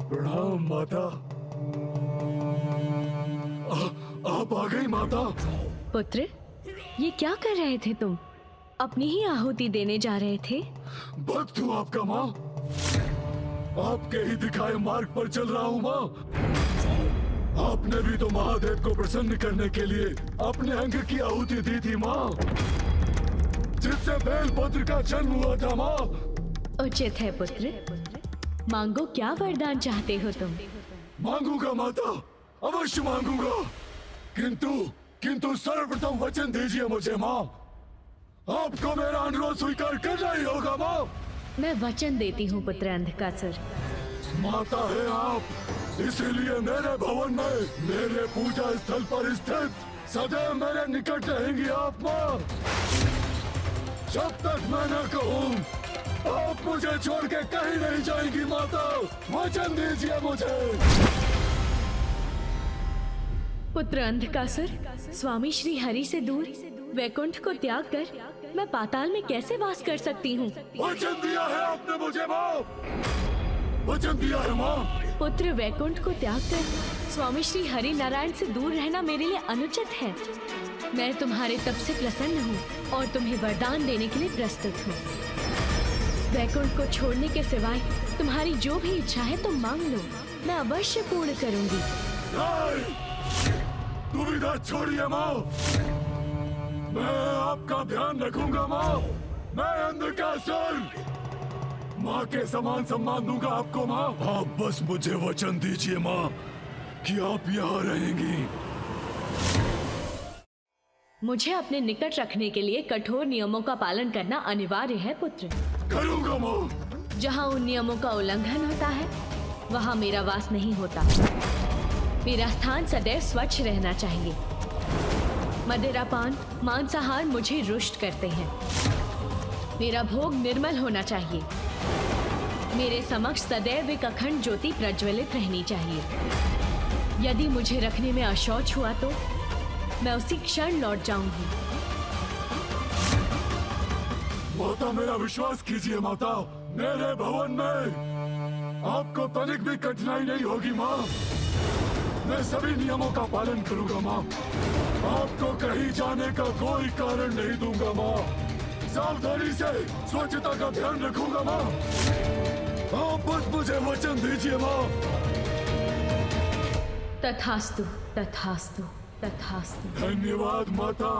Speaker 11: प्रणाम माता। आप आ गई माता।
Speaker 13: पुत्र, ये क्या कर रहे थे तुम? अपनी ही आहुति देने जा रहे थे?
Speaker 11: भक्त हूँ आपका माँ, आपके ही दिखाए मार्ग पर चल रहा हूँ माँ। आपने भी तो महादेव को प्रसन्न करने के लिए अपने अंग की आहुति दी थी माँ, जिससे बेलपत्र का जन्म हुआ था माँ।
Speaker 13: उचित है पुत्र, मांगो, क्या वरदान चाहते हो तुम?
Speaker 11: मांगूंगा माता, अवश्य मांगूंगा, किंतु सर्वप्रथम वचन दीजिए मुझे माँ। आपको मेरा अनुरोध स्वीकार करना ही होगा माँ।
Speaker 13: मैं वचन देती हूँ पुत्र अंधकासुर।
Speaker 11: माता है आप, इसीलिए मेरे भवन में, मेरे पूजा स्थल पर स्थित सदैव मेरे निकट रहेंगी आप माँ। जब तक मैं न कहूँ आप मुझे छोड़ के कहीं नहीं जाएंगी माता। वचन दीजिए मुझे।
Speaker 13: पुत्र अंधकासुर, स्वामी श्री हरि से दूर वैकुंठ को त्याग कर मैं पाताल में कैसे वास कर सकती हूँ?
Speaker 11: वचन दिया है आपने मुझे माँ, वचन दिया है माँ।
Speaker 13: पुत्र, वैकुंठ को त्याग कर स्वामी श्री हरि नारायण से दूर रहना मेरे लिए अनुचित है। मैं तुम्हारे तप से प्रसन्न हूँ और तुम्हें वरदान देने के लिए प्रस्तुत हूँ। वैकुंठ को छोड़ने के सिवाय तुम्हारी जो भी इच्छा है तुम मांग लो, मैं अवश्य पूर्ण करूँगी।
Speaker 11: दुविधा छोड़िए माँ, मैं आपका ध्यान रखूंगा माँ। मैं अंधकासुर माँ के समान सम्मान दूंगा आपको माँ। आप बस मुझे वचन दीजिए माँ कि आप यहाँ रहेंगी।
Speaker 13: मुझे अपने निकट रखने के लिए कठोर नियमों का पालन करना अनिवार्य है पुत्र।
Speaker 11: करूंगा माँ।
Speaker 13: जहाँ उन नियमों का उल्लंघन होता है वहाँ मेरा वास नहीं होता। मेरा स्थान सदैव स्वच्छ रहना चाहिए। मदिरापान, मांसाहार मुझे रुष्ट करते हैं। मेरा भोग निर्मल होना चाहिए। मेरे समक्ष सदैव एक अखंड ज्योति प्रज्वलित रहनी चाहिए। यदि मुझे रखने में अशौच हुआ तो मैं उसी क्षण लौट जाऊंगी।
Speaker 11: माता, मेरा विश्वास कीजिए माता, मेरे भवन में आपको तनिक भी कठिनाई नहीं होगी माँ। मैं सभी नियमों का पालन करूंगा माँ। आपको कहीं जाने का कोई कारण नहीं दूंगा माँ। सावधानी से स्वच्छता का ध्यान रखूंगा माँ। आप बस मुझे वचन दीजिए माँ।
Speaker 13: तथास्तु, तथास्तु, तथास्तु।
Speaker 11: धन्यवाद माता।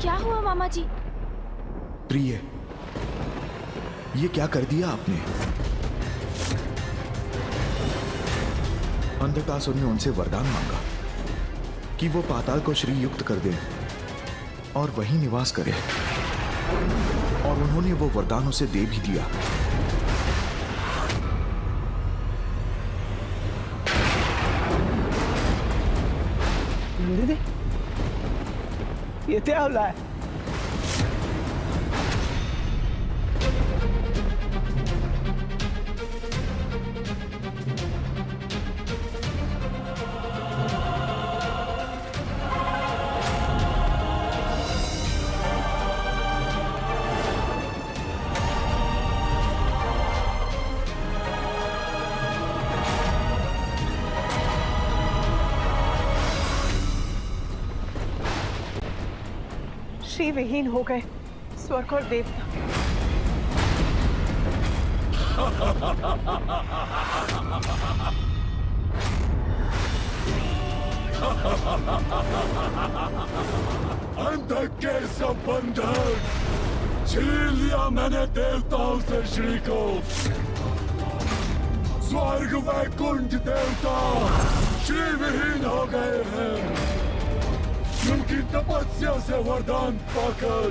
Speaker 3: क्या हुआ मामा जी?
Speaker 15: प्रिय, ये क्या कर दिया आपने? अंधकासुर ने उनसे वरदान मांगा कि वो पाताल को श्री युक्त कर दें और वहीं निवास करें, और उन्होंने वो वरदान उसे दे भी दिया।
Speaker 16: दीदी, ये क्या हो रहा है? विहीन हो गए स्वर्ग और देवता।
Speaker 11: अंत के सब बंधन छीन लिया मैंने देवताओं से श्री को। स्वर्ग वैकुंठ देवता श्री विहीन हो गए हैं, क्योंकि तपस्या से वरदान पाकर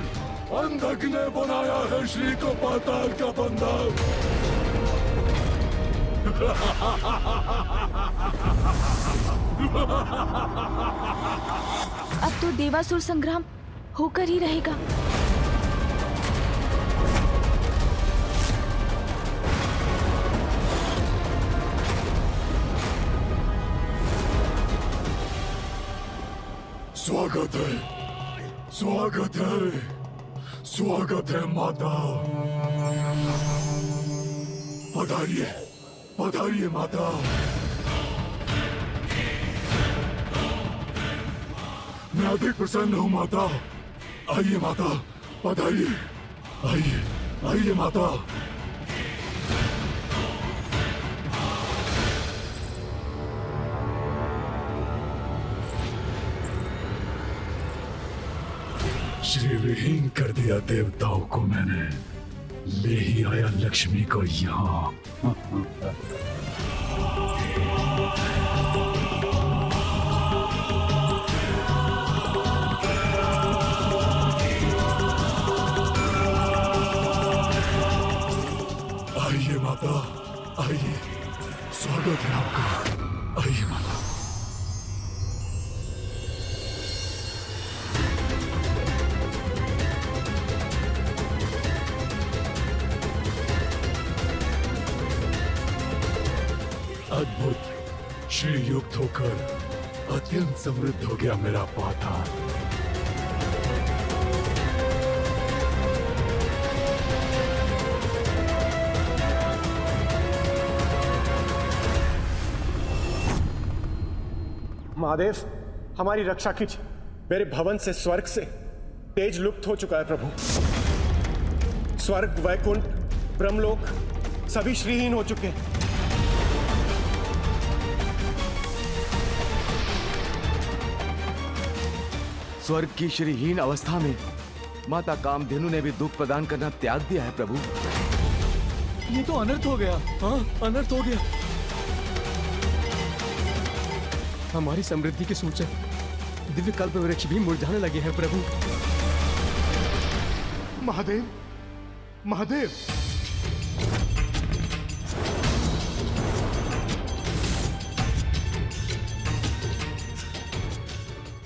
Speaker 11: अंधक ने बनाया है श्री को पाताल का बंदा।
Speaker 3: अब तो देवासुर संग्राम होकर ही रहेगा।
Speaker 11: स्वागत है, स्वागत है, स्वागत है माता। पधारिए, पधारिए माता। मैं अधिक प्रसन्न हूँ माता। आइए माता, पधारिए। आइए, आइए माता। श्री विहीन कर दिया देवताओं को मैंने। ले ही आया लक्ष्मी को यहाँ। आइए माता, आइए, स्वागत है आपका। आइए माता। अद्भुत, श्री युक्त होकर अत्यंत समृद्ध हो गया मेरा पाताल।
Speaker 17: महादेव, हमारी रक्षा कीजिए। मेरे भवन से, स्वर्ग से तेज लुप्त हो चुका है प्रभु। स्वर्ग, वैकुंठ, ब्रह्मलोक सभी श्रीहीन हो चुके हैं।
Speaker 15: स्वर्ग की श्रीहीन अवस्था में माता कामधेनु ने भी दुख प्रदान करना त्याग दिया है प्रभु।
Speaker 6: ये तो अनर्थ हो गया। हाँ, अनर्थ हो गया। हमारी समृद्धि के सूचक दिव्य कल्प वृक्ष भी मुरझाने लगे हैं प्रभु।
Speaker 9: महादेव, महादेव,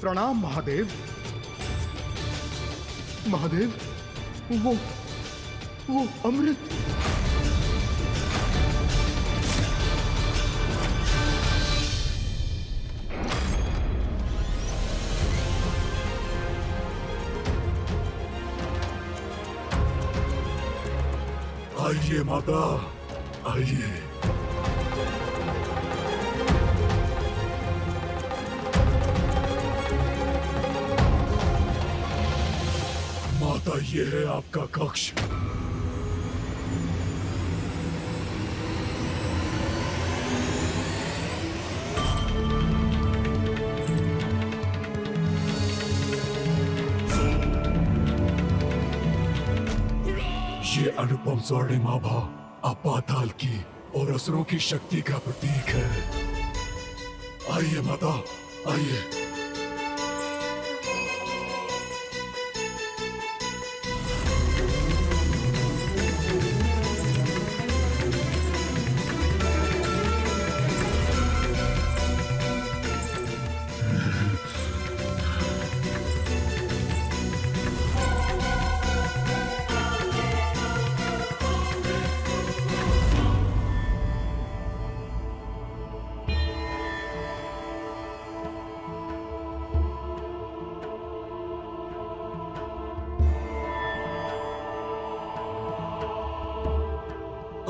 Speaker 9: प्रणाम महादेव। महादेव, वो अमृत।
Speaker 11: आइए माता, आइए। माता, ये है आपका कक्ष। ये अनुपम स्वर्णिम आभा अपाताल की और असुरों की शक्ति का प्रतीक है। आइए माता, आइए।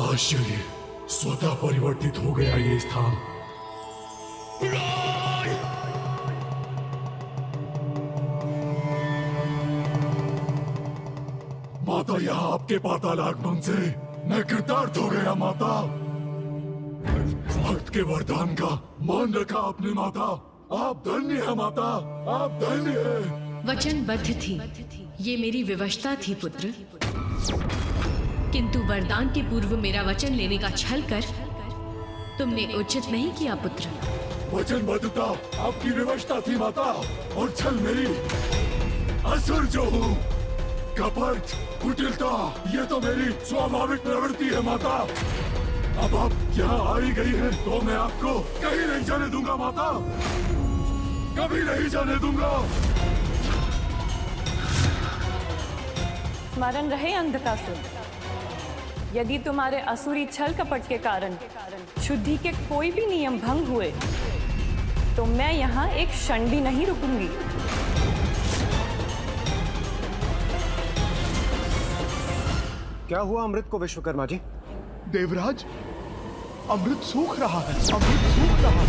Speaker 11: आश्चर्य, स्वतः परिवर्तित हो गया ये स्थान। माता, यहाँ आपके पाताल आगमन से मैं कृतार्थ हो गया माता। भक्त के वरदान का मान रखा आपने माता। आप धन्य है माता, आप धन्य है।
Speaker 13: वचनबद्ध थी, ये मेरी विवशता थी पुत्र। किंतु वरदान के पूर्व मेरा वचन लेने का छल कर तुमने उचित नहीं किया पुत्र।
Speaker 11: वचनबद्धता आपकी विवशता थी माता, और छल मेरी। असुर जो हूँ, कपट, कुटिलता, ये तो मेरी स्वाभाविक प्रवृत्ति है माता। अब आप यहाँ आई गई हैं, तो मैं आपको कहीं नहीं जाने दूंगा माता, कभी नहीं जाने दूंगा।
Speaker 18: स्मरण रहे अंधकासुर, यदि तुम्हारे असुरी छल कपट के कारण शुद्धि के कोई भी नियम भंग हुए तो मैं यहाँ एक क्षण भी नहीं रुकूंगी।
Speaker 17: क्या हुआ अमृत को विश्वकर्मा जी?
Speaker 9: देवराज, अमृत सूख रहा है, अमृत सूख रहा है।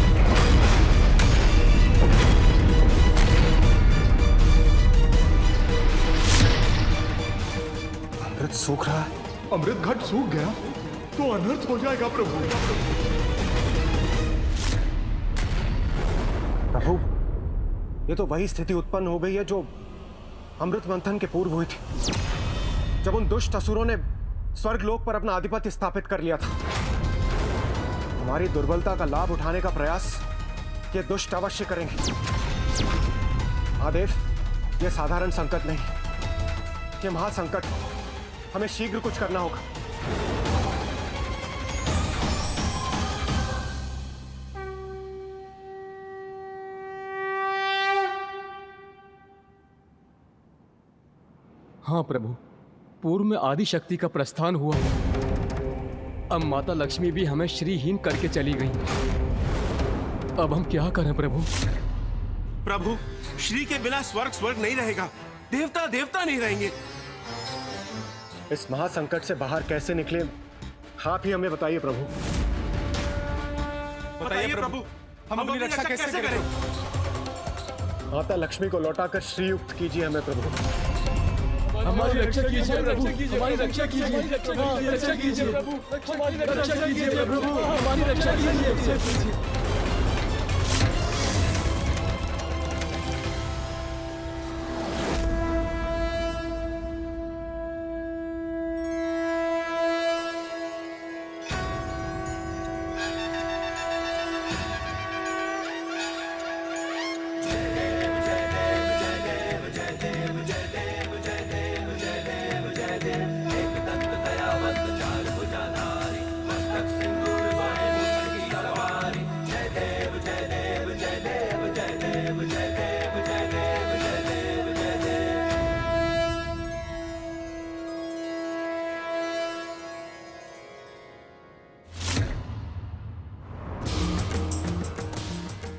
Speaker 17: अमृत सूख रहा है?
Speaker 9: अमृत घट सूख गया तो अनर्थ हो जाएगा प्रभु।
Speaker 17: प्रभु, ये तो वही स्थिति उत्पन्न हो गई है जो अमृत मंथन के पूर्व हुई थी, जब उन दुष्ट असुरों ने स्वर्गलोक पर अपना आधिपत्य स्थापित कर लिया था। हमारी दुर्बलता का लाभ उठाने का प्रयास ये दुष्ट अवश्य करेंगे। महादेव, ये साधारण संकट नहीं, ये महासंकट। हमें शीघ्र कुछ करना होगा।
Speaker 6: हाँ प्रभु, पूर्व में आदि शक्ति का प्रस्थान हुआ, अब माता लक्ष्मी भी हमें श्रीहीन करके चली गई। अब हम क्या करें प्रभु?
Speaker 19: प्रभु, श्री के बिना स्वर्ग स्वर्ग नहीं रहेगा, देवता देवता नहीं रहेंगे।
Speaker 17: इस महासंकट से बाहर कैसे निकले, आप ही हमें बताइए प्रभु।
Speaker 19: बताइए प्रभु, हम अपनी रक्षा कैसे करें?
Speaker 17: माता लक्ष्मी को लौटाकर श्रीयुक्त कीजिए हमें प्रभु।
Speaker 6: हमारी रक्षा कीजिए प्रभु, हमारी रक्षा कीजिए, हमारी रक्षा कीजिए प्रभु, हमारी रक्षा कीजिए प्रभु, हमारी रक्षा कीजिए।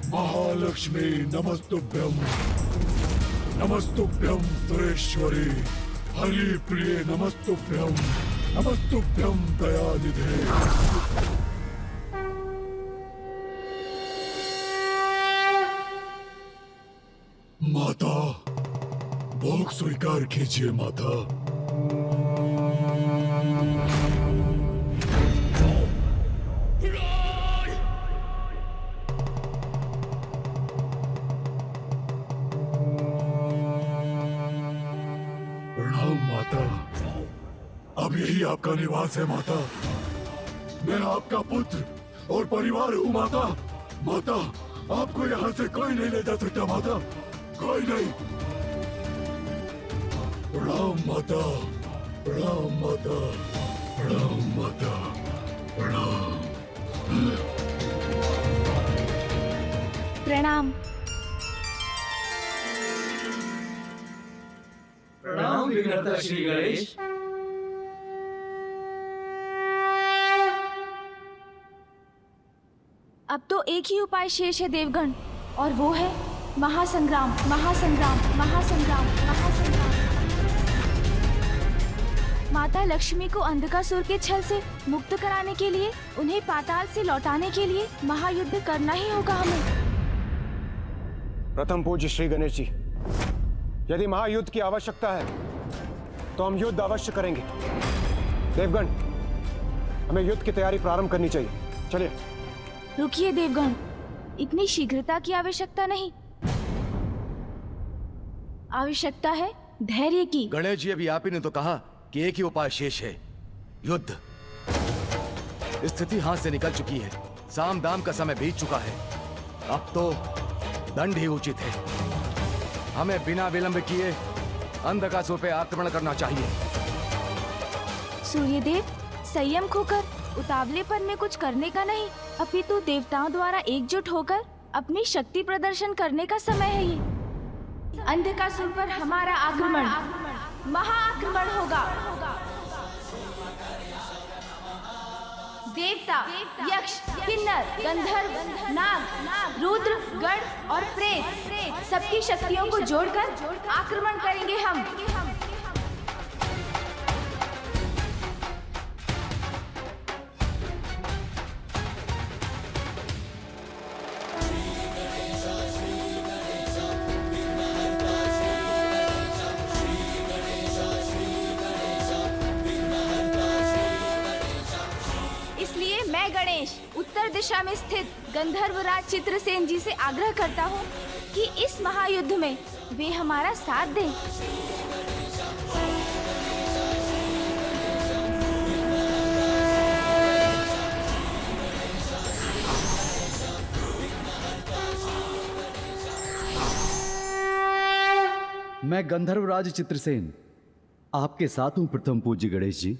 Speaker 11: महालक्ष्मी नमस्तुभ्यं, नमस्तुभ्यं सुरेश्वरी, हरि प्रिय नमस्तुभ्यं, नमस्तुभ्यं दयानिधे। माता, भोग स्वीकार कीजिए माता। अब यही आपका निवास है माता। मैं आपका पुत्र और परिवार हूँ माता। माता, आपको यहाँ से कोई नहीं ले जा सकता माता, कोई नहीं। प्रणाम माता, प्रणाम माता, प्रणाम माता, प्रणाम।
Speaker 3: प्रणाम।
Speaker 6: प्रणाम विघ्नहर्ता श्री गणेश।
Speaker 3: अब तो एक ही उपाय शेष है देवगण, और वो है महासंग्राम, महासंग्राम, महासंग्राम, महासंग्राम। माता लक्ष्मी को अंधकासुर के छल से मुक्त कराने के लिए, उन्हें पाताल से लौटाने के लिए महायुद्ध करना ही होगा हमें।
Speaker 17: प्रथम पूज्य श्री गणेश जी, यदि महायुद्ध की आवश्यकता है तो हम युद्ध अवश्य करेंगे। देवगण, हमें युद्ध की तैयारी प्रारंभ करनी चाहिए। चलिए।
Speaker 3: रुकिए देवगण, इतनी शीघ्रता की आवश्यकता नहीं, आवश्यकता है धैर्य की।
Speaker 20: गणेश जी, अभी आप ही ने तो कहा कि एक ही उपाय शेष है, युद्ध। स्थिति हाथ से निकल चुकी है, साम दाम का समय बीत चुका है, अब तो दंड ही उचित है। हमें बिना विलंब किए अंधकासुर पे आक्रमण करना चाहिए।
Speaker 3: सूर्यदेव, संयम खोकर उतावलेपन में कुछ करने का नहीं, अपितु देवताओं द्वारा एकजुट होकर अपनी शक्ति प्रदर्शन करने का समय है ये। अंधकासुर पर हमारा आक्रमण, महाआक्रमण होगा। देवता, यक्ष, किन्नर, गंधर्व, नाग, रुद्र, गण और प्रेत सबकी शक्तियों को जोड़कर आक्रमण करेंगे हम। उत्तर दिशा में स्थित गंधर्वराज चित्रसेन जी से आग्रह करता हूँ कि इस महायुद्ध में
Speaker 7: वे हमारा साथ दें।
Speaker 21: मैं गंधर्वराज चित्रसेन आपके साथ हूं प्रथम पूज्य गणेश जी।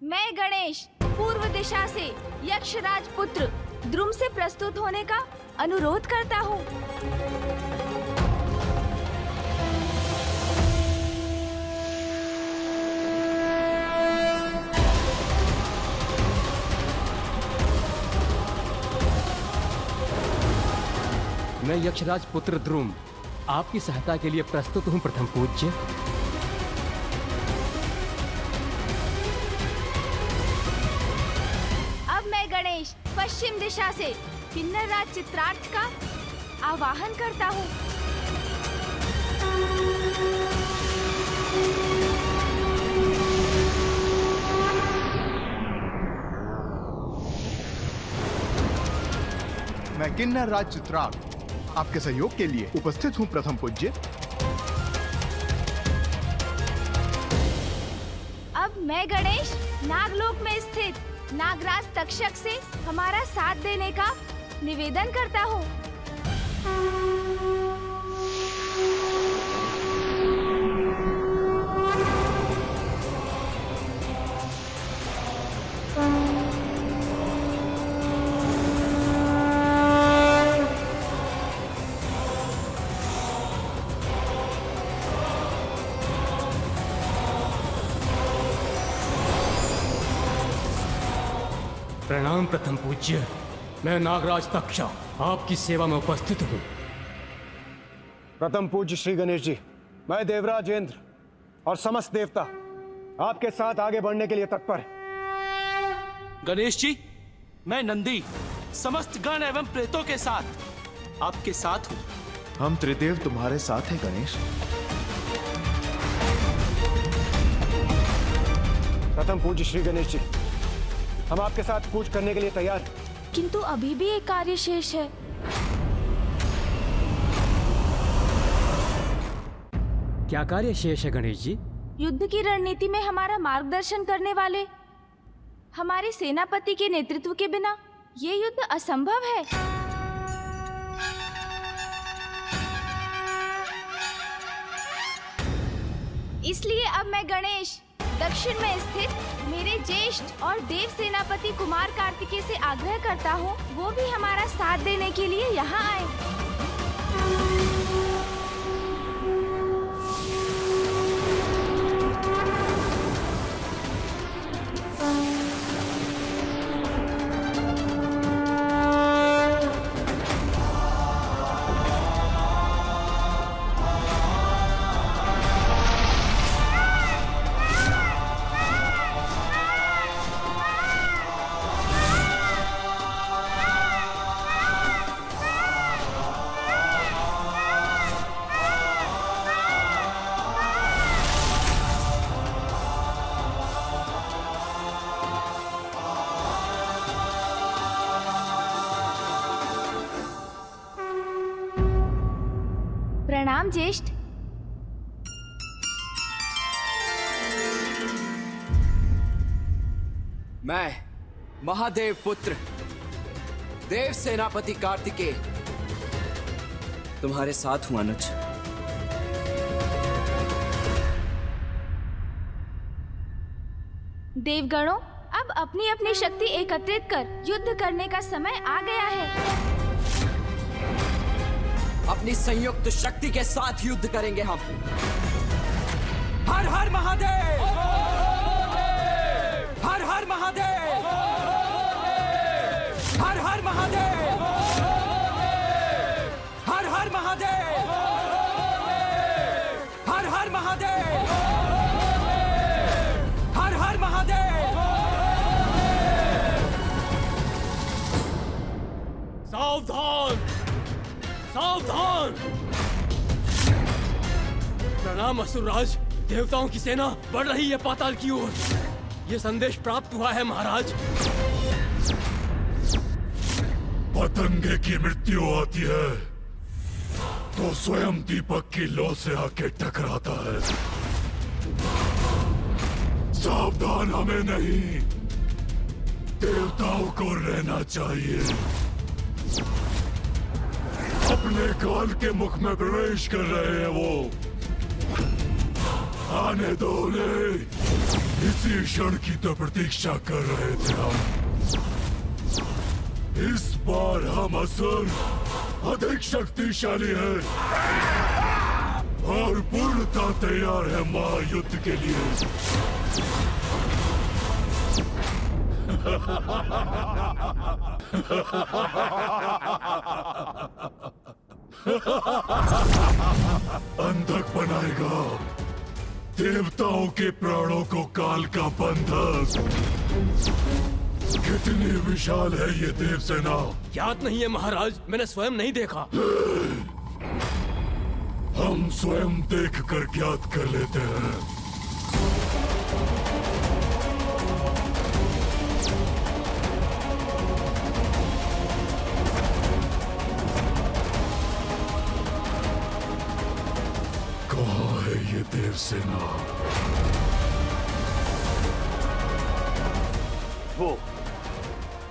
Speaker 7: मैं गणेश पूर्व दिशा से यक्षराज पुत्र द्रुम से प्रस्तुत होने का अनुरोध करता हूँ।
Speaker 6: मैं यक्षराज पुत्र द्रुम आपकी सहायता के लिए प्रस्तुत हूँ प्रथम पूज्य।
Speaker 7: अब मैं गणेश पश्चिम दिशा से किन्नर राज चित्रार्थ का आवाहन करता हूँ।
Speaker 9: मैं किन्नर राज चित्रार्थ आपके सहयोग के लिए उपस्थित हूँ प्रथम पूज्य।
Speaker 7: अब मैं गणेश नागलोक में स्थित नागराज तक्षक से हमारा साथ देने का निवेदन करता हूँ।
Speaker 6: प्रणाम प्रथम पूज्य। मैं नागराज तक्षा आपकी सेवा में उपस्थित हूँ।
Speaker 17: प्रथम पूज्य श्री गणेश जी, मैं देवराज इंद्र और समस्त देवता आपके साथ आगे बढ़ने के लिए तत्पर है।
Speaker 19: गणेश जी, मैं नंदी समस्त गण एवं प्रेतों के साथ आपके साथ हूँ।
Speaker 15: हम त्रिदेव तुम्हारे साथ हैं गणेश।
Speaker 17: प्रथम पूज्य श्री गणेश जी, हम आपके साथ कूच करने के लिए तैयार हैं।
Speaker 3: किंतु अभी भी एक कार्य शेष है।
Speaker 6: क्या कार्य शेष है गणेश जी?
Speaker 3: युद्ध की रणनीति में हमारा मार्गदर्शन करने वाले हमारे सेनापति के नेतृत्व के बिना ये युद्ध असंभव है।
Speaker 7: इसलिए अब मैं गणेश दक्षिण में स्थित मेरे ज्येष्ठ और देव सेनापति कुमार कार्तिकेय से आग्रह करता हूँ वो भी हमारा साथ देने के लिए यहाँ आए। प्रणाम ज्येष्ठ।
Speaker 20: मैं महादेव पुत्र देव सेनापति कार्तिकेय तुम्हारे साथ हूं अनुज।
Speaker 7: देवगणों, अब अपनी अपनी शक्ति एकत्रित कर युद्ध करने का समय आ गया है।
Speaker 20: अपनी संयुक्त शक्ति के साथ युद्ध करेंगे हम। हर हर महादेव, हर हर महादेव, हर हर महादेव, हर हर महादेव, हर हर महादेव, हर हर महादेव।
Speaker 6: सावधान, सावधान! प्रणाम असुरराज। देवताओं की सेना बढ़ रही है पाताल की ओर। ये संदेश प्राप्त हुआ है महाराज।
Speaker 11: पतंगे की मृत्यु आती है तो स्वयं दीपक की लौ से आके टकराता है। सावधान हमें नहीं, देवताओं को रहना चाहिए। अपने काल के मुख में प्रवेश कर रहे हैं वो। आने दो उन्हें, इसी क्षण की तो प्रतीक्षा कर रहे थे हम। इस बार हम असुर अधिक शक्तिशाली है और पूर्णता तैयार है महायुद्ध के लिए। अंधक बनाएगा देवताओं के प्राणों को काल का बंधक। कितनी विशाल है ये देव सेना।
Speaker 6: याद नहीं है महाराज, मैंने स्वयं नहीं देखा।
Speaker 11: हम स्वयं देख कर ज्ञात कर लेते हैं। कहाँ है ये देव सेना?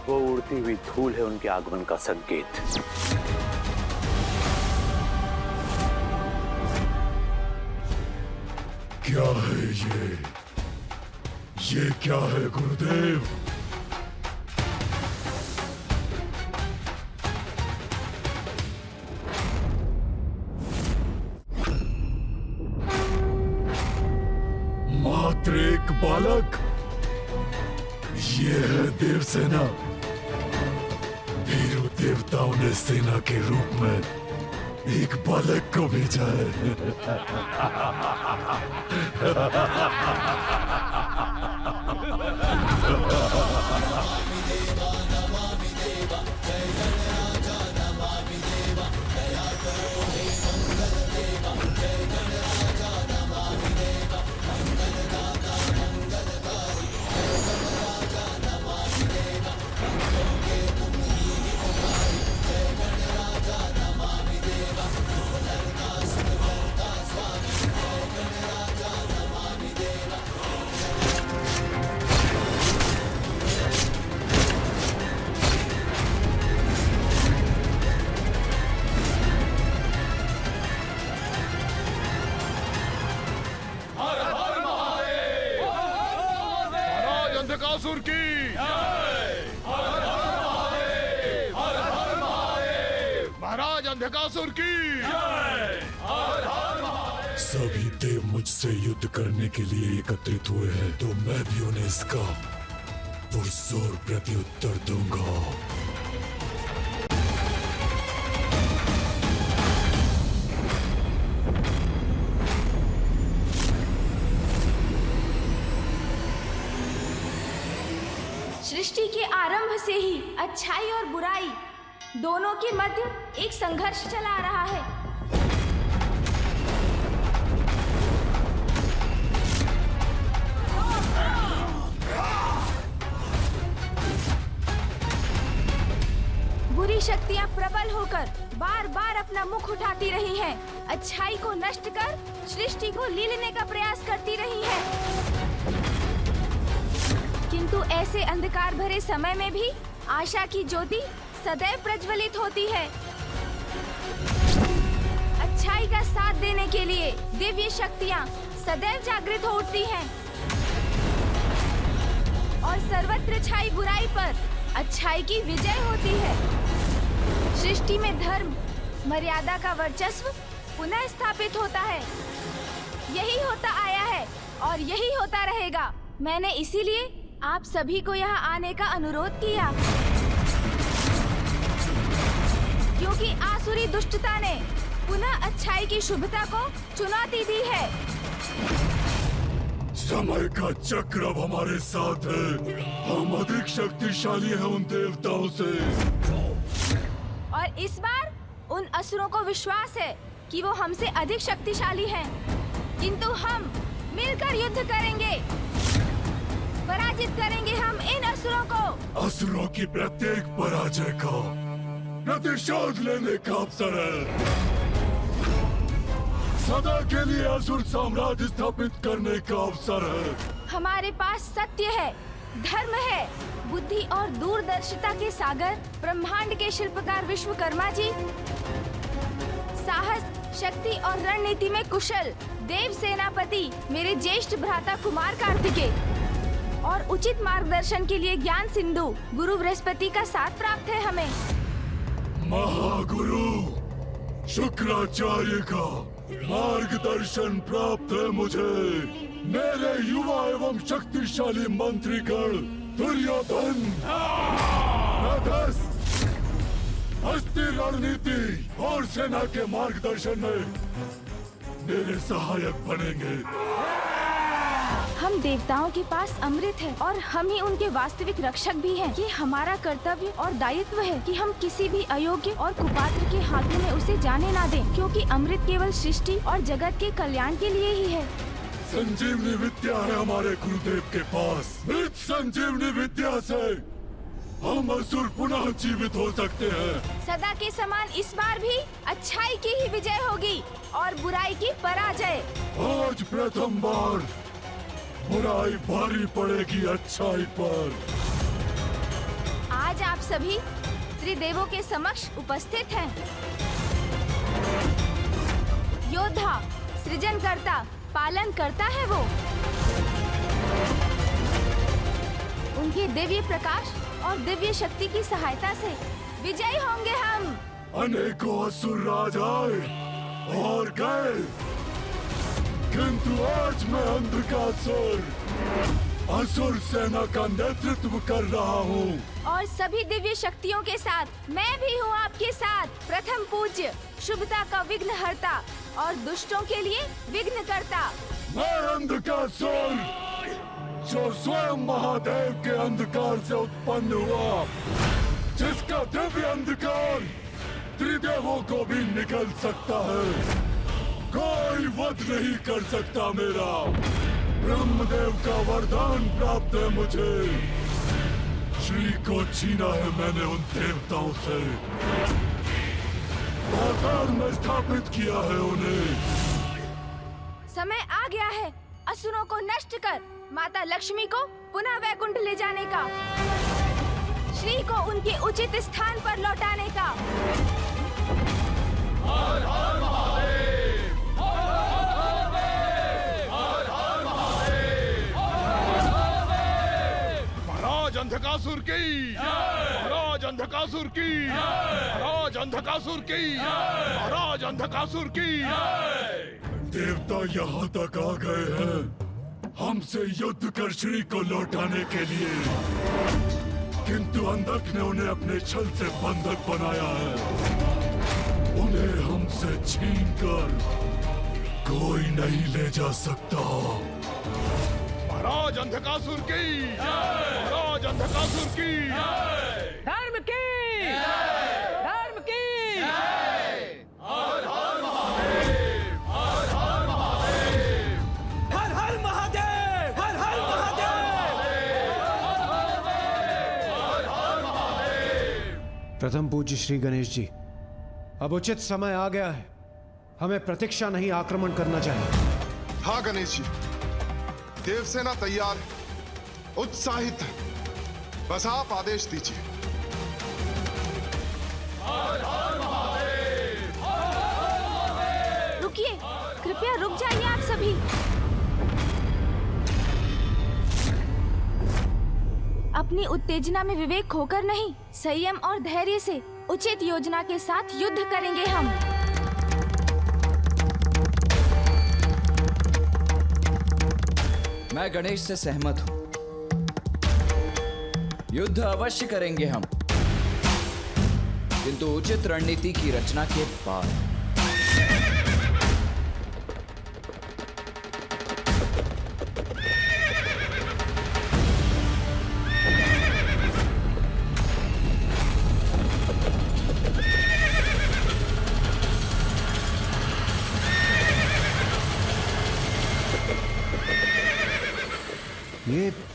Speaker 8: वो उड़ती हुई धूल है उनके आगमन का संकेत।
Speaker 11: क्या है ये क्या है गुरुदेव? मात्र एक बालक, ये है देव सेना। वीरों देवताओं ने सेना के रूप में एक बालक को भेजा है।
Speaker 4: अंधकासुर की महाराज, अंधकासुर की।
Speaker 11: सभी देव मुझसे युद्ध करने के लिए एकत्रित हुए हैं, तो मैं भी उन्हें इसका पुरजोर प्रत्युत्तर दूंगा।
Speaker 7: सृष्टि के आरंभ से ही अच्छाई और बुराई दोनों के मध्य एक संघर्ष चला आ रहा है। बुरी शक्तियां प्रबल होकर बार बार अपना मुख उठाती रही हैं, अच्छाई को नष्ट कर सृष्टि को लीलने का प्रयास करती रही हैं। किंतु ऐसे अंधकार भरे समय में भी आशा की ज्योति सदैव प्रज्वलित होती है। अच्छाई का साथ देने के लिए दिव्य शक्तियां सदैव जागृत हो उठती हैं और सर्वत्र छाई बुराई पर अच्छाई की विजय होती है। सृष्टि में धर्म, मर्यादा का वर्चस्व पुनः स्थापित होता है। यही होता आया है और यही होता रहेगा। मैंने इसीलिए आप सभी को यहाँ आने का अनुरोध किया, क्योंकि आसुरी दुष्टता ने पुनः अच्छाई की शुभता को चुनौती दी है।
Speaker 11: समय का चक्र अब हमारे साथ है। हम अधिक शक्तिशाली हैं उन देवताओं से।
Speaker 7: और इस बार उन असुरों को विश्वास है कि वो हमसे अधिक शक्तिशाली हैं, किंतु हम मिलकर युद्ध करेंगे। पराजित करेंगे हम इन असुरों को।
Speaker 11: असुरों की प्रत्येक पराजय का प्रतिशोध लेने का अवसर है। सदा के लिए असुर साम्राज्य स्थापित करने का अवसर है।
Speaker 7: हमारे पास सत्य है, धर्म है, बुद्धि और दूरदर्शिता के सागर ब्रह्मांड के शिल्पकार विश्वकर्मा जी, साहस, शक्ति और रणनीति में कुशल देव सेनापति मेरे ज्येष्ठ भ्राता कुमार कार्तिकेय और उचित मार्गदर्शन के लिए ज्ञान सिंधु गुरु बृहस्पति का साथ प्राप्त है हमें।
Speaker 11: महागुरु शुक्राचार्य का मार्गदर्शन प्राप्त है मुझे। मेरे युवा एवं शक्तिशाली मंत्रीगण दुर्योधन, नभस, हस्ती रणनीति और सेना के मार्गदर्शन में मेरे सहायक बनेंगे।
Speaker 7: हम देवताओं के पास अमृत है और हम ही उनके वास्तविक रक्षक भी हैं। ये हमारा कर्तव्य और दायित्व है कि हम किसी भी अयोग्य और कुपात्र के हाथों में उसे जाने ना दें, क्योंकि अमृत केवल सृष्टि और जगत के कल्याण के लिए ही है।
Speaker 11: संजीवनी विद्या है हमारे गुरुदेव के पास। मृत संजीवनी विद्या से हम असुर पुनः जीवित हो सकते हैं।
Speaker 7: सदा के समान इस बार भी अच्छाई की ही विजय होगी और बुराई की पराजय।
Speaker 11: आज प्रथम बार बुराई भारी पड़ेगी अच्छाई पर।
Speaker 7: आज आप सभी त्रिदेवों के समक्ष उपस्थित हैं। योद्धा, सृजनकर्ता, पालन करता है वो। उनके दिव्य प्रकाश और दिव्य शक्ति की सहायता से विजयी होंगे हम।
Speaker 11: अनेकों असुर राज आए और गए, किंतु आज मैं अंधकासुर असुर सेना का नेतृत्व कर रहा हूँ
Speaker 7: और सभी दिव्य शक्तियों के साथ मैं भी हूँ आपके साथ। प्रथम पूज्य, शुभता का विघ्नहर्ता और दुष्टों के लिए विघ्नकर्ता।
Speaker 11: मैं अंधकासुर जो स्वयं महादेव के अंधकार से उत्पन्न हुआ, जिसका दिव्य अंधकार त्रिदेवों को भी निकल सकता है। कोई वध नहीं कर सकता मेरा। ब्रह्मदेव का वरदान प्राप्त है मुझे। श्री को छीना है मैंने उन देवताओं से, पाताल में स्थापित किया है उन्हें।
Speaker 7: समय आ गया है असुरों को नष्ट कर माता लक्ष्मी को पुनः वैकुंठ ले जाने का, श्री को उनके उचित स्थान पर लौटाने का।
Speaker 2: हर हर महादेव, हर हर महादेव, हर हर महादेव।
Speaker 11: महाराज अंधकासुर की, महाराज अंधकासुर की, महाराज अंधकासुर की, महाराज अंधकासुर की। देवता यहाँ तक आ गए हैं हमसे युद्ध कर श्री को लौटाने के लिए, किंतु अंधक ने उन्हें अपने छल से बंधक बनाया है। उन्हें हमसे छीनकर कोई नहीं ले जा सकता। महाराज अंधकासुर की, महाराज अंधकासुर की,
Speaker 16: धर्म की, धर्म की।
Speaker 2: हर हर महादेव, हर हर महादेव,
Speaker 16: हर हर महादेव, हर हर महादेव।
Speaker 17: प्रथम पूज्य श्री गणेश जी, अब उचित समय आ गया है। हमें प्रतीक्षा नहीं, आक्रमण करना चाहिए।
Speaker 10: हाँ गणेश जी, देवसेना तैयार है, उत्साहित है, बस आप आदेश दीजिए।
Speaker 7: रुकिए, कृपया रुक जाइए आप सभी। अपनी उत्तेजना में विवेक खोकर नहीं, संयम और धैर्य से उचित योजना के साथ युद्ध करेंगे हम।
Speaker 22: मैं गणेश से सहमत हूं। युद्ध अवश्य करेंगे हम, किंतु उचित रणनीति की रचना के बाद।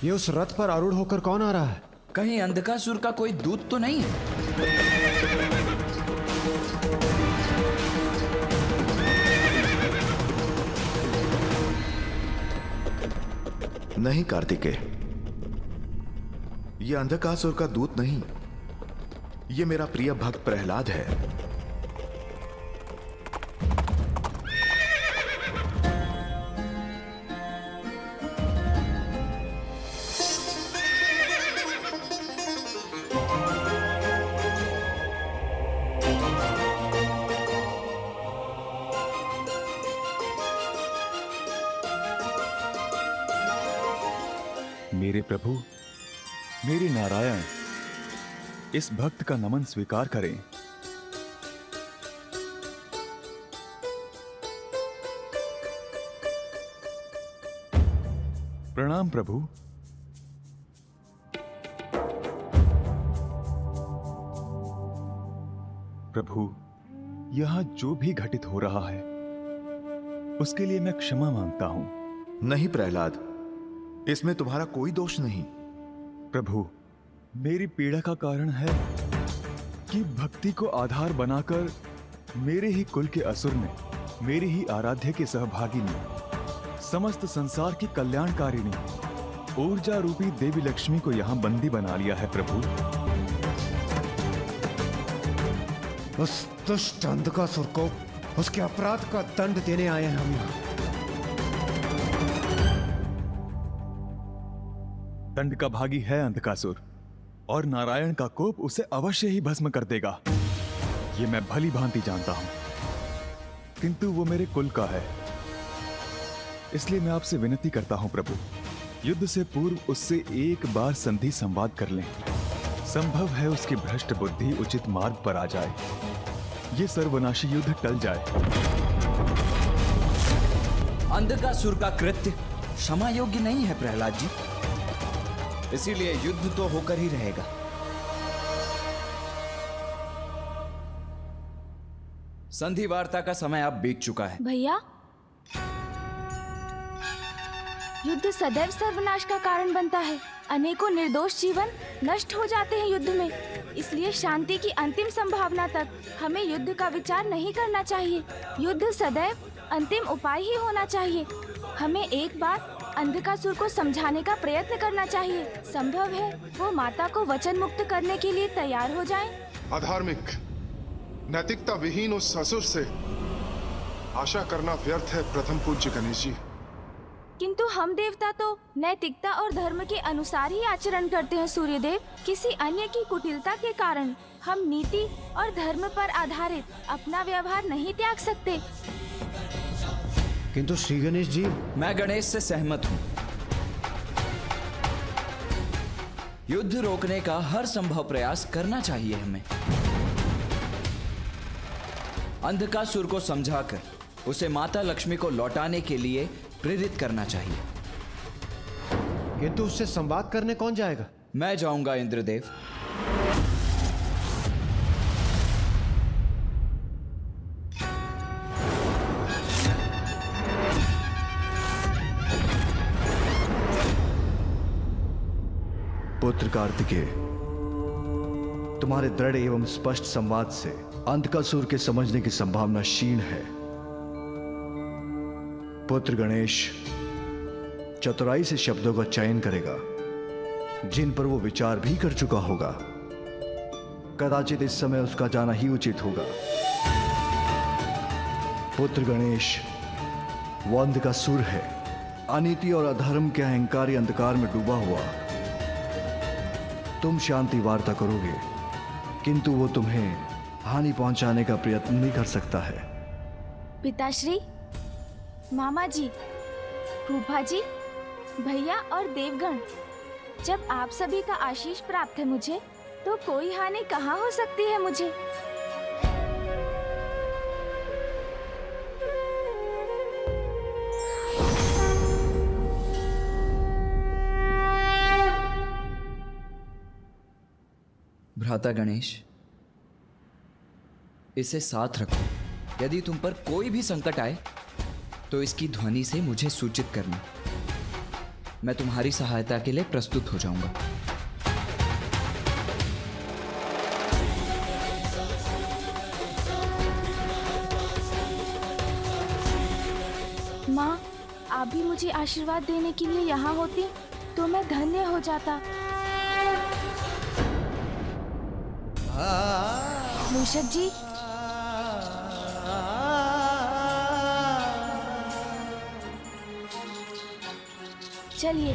Speaker 17: ये उस रथ पर आरूढ़ होकर कौन आ रहा है?
Speaker 22: कहीं अंधकासुर का कोई दूत तो नहीं है?
Speaker 15: नहीं कार्तिकेय, यह अंधकासुर का दूत नहीं, यह मेरा प्रिय भक्त प्रहलाद है।
Speaker 1: मेरे प्रभु, मेरे नारायण, इस भक्त का नमन स्वीकार करें। प्रणाम प्रभु। प्रभु, यहां जो भी घटित हो रहा है उसके लिए मैं क्षमा मांगता हूं।
Speaker 15: नहीं प्रहलाद, इसमें तुम्हारा कोई दोष नहीं।
Speaker 1: प्रभु, मेरी पीड़ा का कारण है कि भक्ति को आधार बनाकर मेरे ही कुल के असुर ने, मेरे ही आराध्य के सहभागी ने, समस्त संसार की कल्याणकारिणी ऊर्जा रूपी देवी लक्ष्मी को यहाँ बंदी बना लिया है। प्रभु,
Speaker 17: उस दुष्ट अंधकासुर को उसके अपराध का दंड देने आए हैं हम यहाँ।
Speaker 1: दंड का भागी है अंधकासुर, और नारायण का कोप उसे अवश्य ही भस्म कर देगा, ये मैं भली भांति जानता हूं। किंतु वो मेरे कुल का है, इसलिए मैं आपसे विनती करता हूं प्रभु, युद्ध से पूर्व उससे एक बार संधि संवाद कर लें। संभव है उसकी भ्रष्ट बुद्धि उचित मार्ग पर आ जाए, ये सर्वनाशी युद्ध टल जाए।
Speaker 22: अंधकासुर का कृत्य क्षमा योग्य नहीं है प्रहलाद जी, इसीलिए युद्ध तो होकर ही रहेगा। संधि वार्ता का समय अब बीत चुका है।
Speaker 3: भैया, युद्ध सदैव सर्वनाश का कारण बनता है। अनेकों निर्दोष जीवन नष्ट हो जाते हैं युद्ध में, इसलिए शांति की अंतिम संभावना तक हमें युद्ध का विचार नहीं करना चाहिए। युद्ध सदैव अंतिम उपाय ही होना चाहिए। हमें एक बार अंधकासुर को समझाने का प्रयत्न करना चाहिए। संभव है वो माता को वचन मुक्त करने के लिए तैयार हो जाएं।
Speaker 10: अधार्मिक, नैतिकता विहीन उस असुर से आशा करना व्यर्थ है प्रथम पूज्य गणेश जी।
Speaker 3: किंतु हम देवता तो नैतिकता और धर्म के अनुसार ही आचरण करते हैं सूर्यदेव। किसी अन्य की कुटिलता के कारण हम नीति और धर्म पर आधारित अपना व्यवहार नहीं त्याग सकते।
Speaker 17: किंतु श्री गणेश जी,
Speaker 22: मैं गणेश से सहमत हूं। युद्ध रोकने का हर संभव प्रयास करना चाहिए हमें। अंधकासुर को समझाकर उसे माता लक्ष्मी को लौटाने के लिए प्रेरित करना चाहिए।
Speaker 17: किंतु उससे संवाद करने कौन जाएगा?
Speaker 22: मैं जाऊंगा इंद्रदेव।
Speaker 21: पुत्र कार्तिकेय, तुम्हारे दृढ़ एवं स्पष्ट संवाद से अंधकासुर के समझने की संभावना क्षीण है। पुत्र गणेश चतुराई से शब्दों का चयन करेगा जिन पर वो विचार भी कर चुका होगा। कदाचित इस समय उसका जाना ही उचित होगा। पुत्र गणेश, वो अंधकासुर है, अनीति और अधर्म के अहंकारी अंधकार में डूबा हुआ। तुम शांति वार्ता करोगे, किंतु वो तुम्हें हानि पहुंचाने का प्रयत्न नहीं कर सकता है।
Speaker 3: पिताश्री, मामा जी, फूफा जी, भैया और देवगण, जब आप सभी का आशीष प्राप्त है मुझे, तो कोई हानि कहाँ हो सकती है मुझे।
Speaker 22: भ्राता गणेश, इसे साथ रखो। यदि तुम पर कोई भी संकट आए तो इसकी ध्वनि से मुझे सूचित करना। मैं तुम्हारी सहायता के लिए प्रस्तुत हो जाऊंगा।
Speaker 3: आप भी मुझे आशीर्वाद देने के लिए यहाँ होती तो मैं धन्य हो जाता। मूषक जी, चलिए।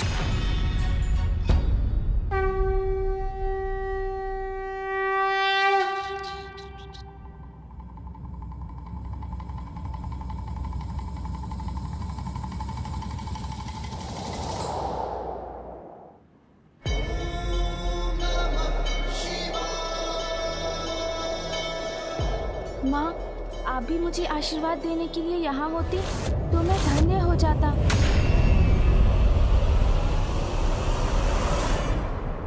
Speaker 3: माँ, आप भी मुझे आशीर्वाद देने के लिए यहाँ होती तो मैं धन्य हो जाता।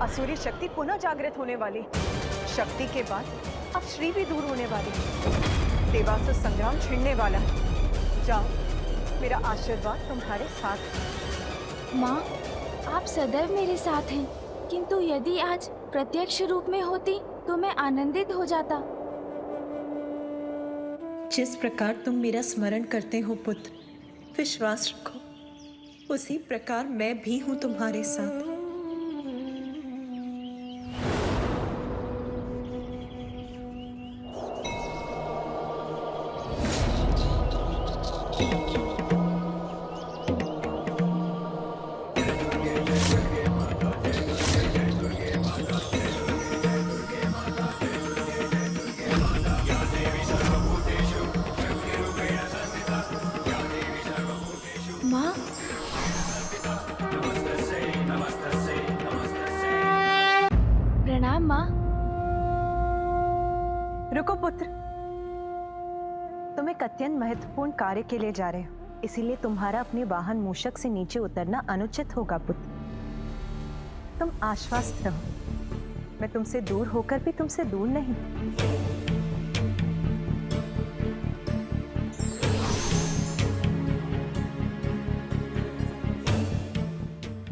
Speaker 5: असुरी शक्ति पुनः जागृत होने वाली। शक्ति के बाद अब श्री भी दूर होने वाली। देवासुर संग्राम छिड़ने वाला। जाओ, मेरा आशीर्वाद तुम्हारे साथ है।
Speaker 3: माँ, आप सदैव मेरे साथ हैं, किंतु यदि आज प्रत्यक्ष रूप में होती तो मैं आनंदित हो जाता।
Speaker 12: जिस प्रकार तुम मेरा स्मरण करते हो पुत्र, विश्वास रखो उसी प्रकार मैं भी हूं तुम्हारे साथ।
Speaker 3: प्रणाम माँ।
Speaker 5: रुको पुत्र, तुम एक अत्यंत महत्वपूर्ण कार्य के लिए जा रहे हो, इसीलिए तुम्हारा अपने वाहन मूषक से नीचे उतरना अनुचित होगा पुत्र। तुम आश्वस्त रहो, मैं तुमसे दूर होकर भी तुमसे दूर नहीं।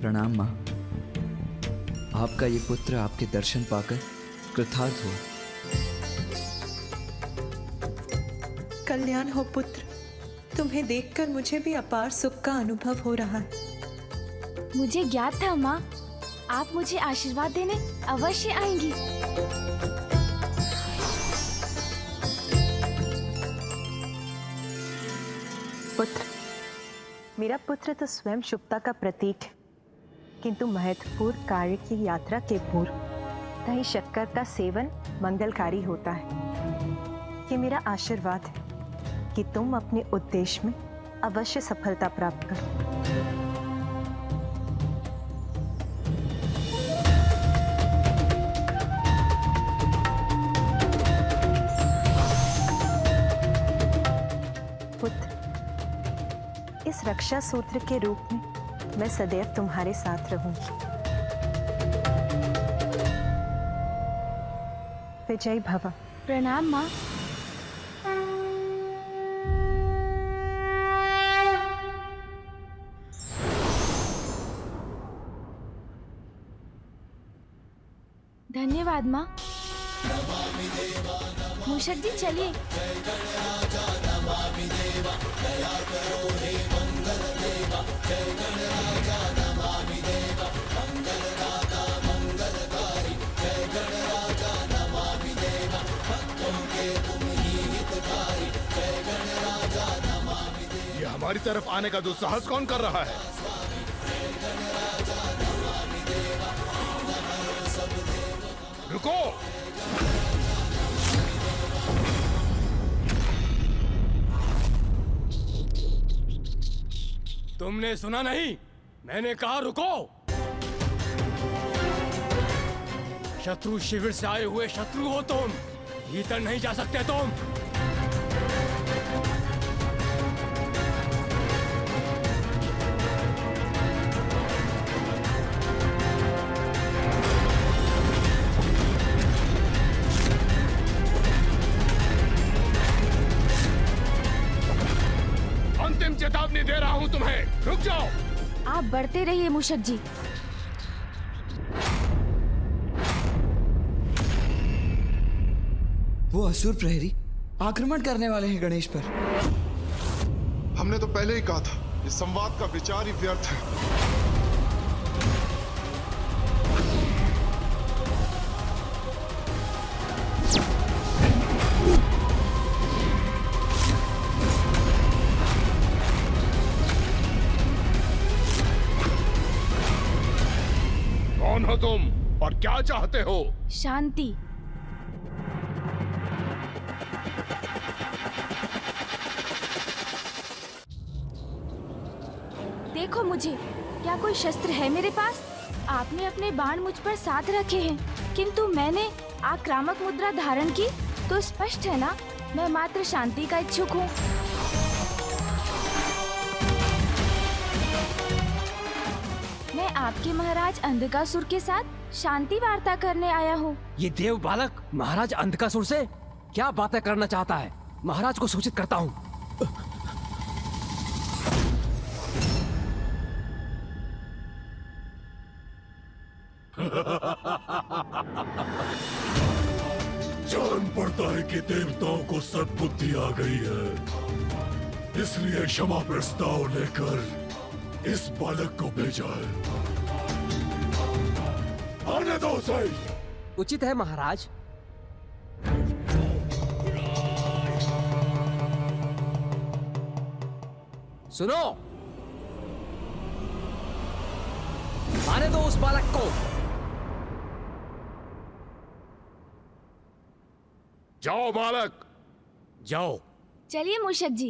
Speaker 22: प्रणाम माँ। आपका ये पुत्र आपके दर्शन पाकर कृतार्थ हुआ।
Speaker 12: कल्याण हो पुत्र, तुम्हें देखकर मुझे भी अपार सुख का अनुभव हो रहा है।
Speaker 3: मुझे ज्ञात था माँ, आप मुझे आशीर्वाद देने अवश्य आएंगी।
Speaker 5: पुत्र, मेरा पुत्र तो स्वयं शुभता का प्रतीक है, किंतु महत्वपूर्ण कार्य की यात्रा के पूर्व दही शक्कर का सेवन मंगलकारी होता है। ये मेरा आशीर्वाद है कि तुम अपने उद्देश्य में अवश्य सफलता प्राप्त करो। पुत्र, इस रक्षा सूत्र के रूप में मैं सदैव तुम्हारे साथ रहूंगी। विजय भव।
Speaker 3: प्रणाम माँ। धन्यवाद माँ। मूषक जी चलिए।
Speaker 11: ये हमारी तरफ आने का दुस्साहस कौन कर रहा है? रुको!
Speaker 6: तुमने सुना नहीं? मैंने कहा रुको! शत्रु शिविर से आए हुए शत्रु हो तुम, भीतर नहीं जा सकते तुम।
Speaker 11: अंतिम चेतावनी दे रहा हूं तुम्हें, रुक जाओ।
Speaker 3: आप बढ़ते रहिए मूषक जी।
Speaker 22: वो असुर प्रहरी आक्रमण करने वाले हैं गणेश पर।
Speaker 10: हमने तो पहले ही कहा था इस संवाद का विचार ही व्यर्थ है।
Speaker 11: कौन हो तुम और क्या चाहते हो?
Speaker 3: शांति। देखो मुझे, क्या कोई शस्त्र है मेरे पास? आपने अपने बाण मुझ पर साथ रखे हैं, किंतु मैंने आक्रामक मुद्रा धारण की, तो स्पष्ट है ना, मैं मात्र शांति का इच्छुक हूँ। मैं आपके महाराज अंधकासुर के साथ शांति वार्ता करने आया हूँ।
Speaker 6: ये देव बालक महाराज अंधकासुर से क्या बातें करना चाहता है? महाराज को सूचित करता हूँ।
Speaker 11: जान पड़ता है कि देवताओं को सद्बुद्धि आ गई है, इसलिए क्षमा प्रस्ताव लेकर इस बालक को भेजा है। आने दो उसे।
Speaker 6: उचित है महाराज। सुनो, आने दो उस बालक को।
Speaker 11: जाओ बालक,
Speaker 6: जाओ।
Speaker 3: चलिए मूषक जी।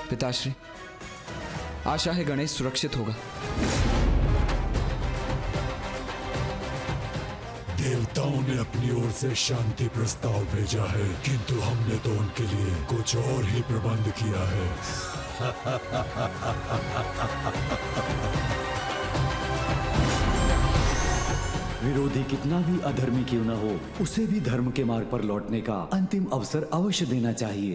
Speaker 22: पिताश्री, आशा है गणेश सुरक्षित होगा।
Speaker 11: देवताओं ने अपनी ओर से शांति प्रस्ताव भेजा है, किंतु हमने तो उनके लिए कुछ और ही प्रबंध किया है।
Speaker 13: विरोधी कितना भी अधर्मी क्यों न हो, उसे भी धर्म के मार्ग पर लौटने का अंतिम अवसर अवश्य देना चाहिए।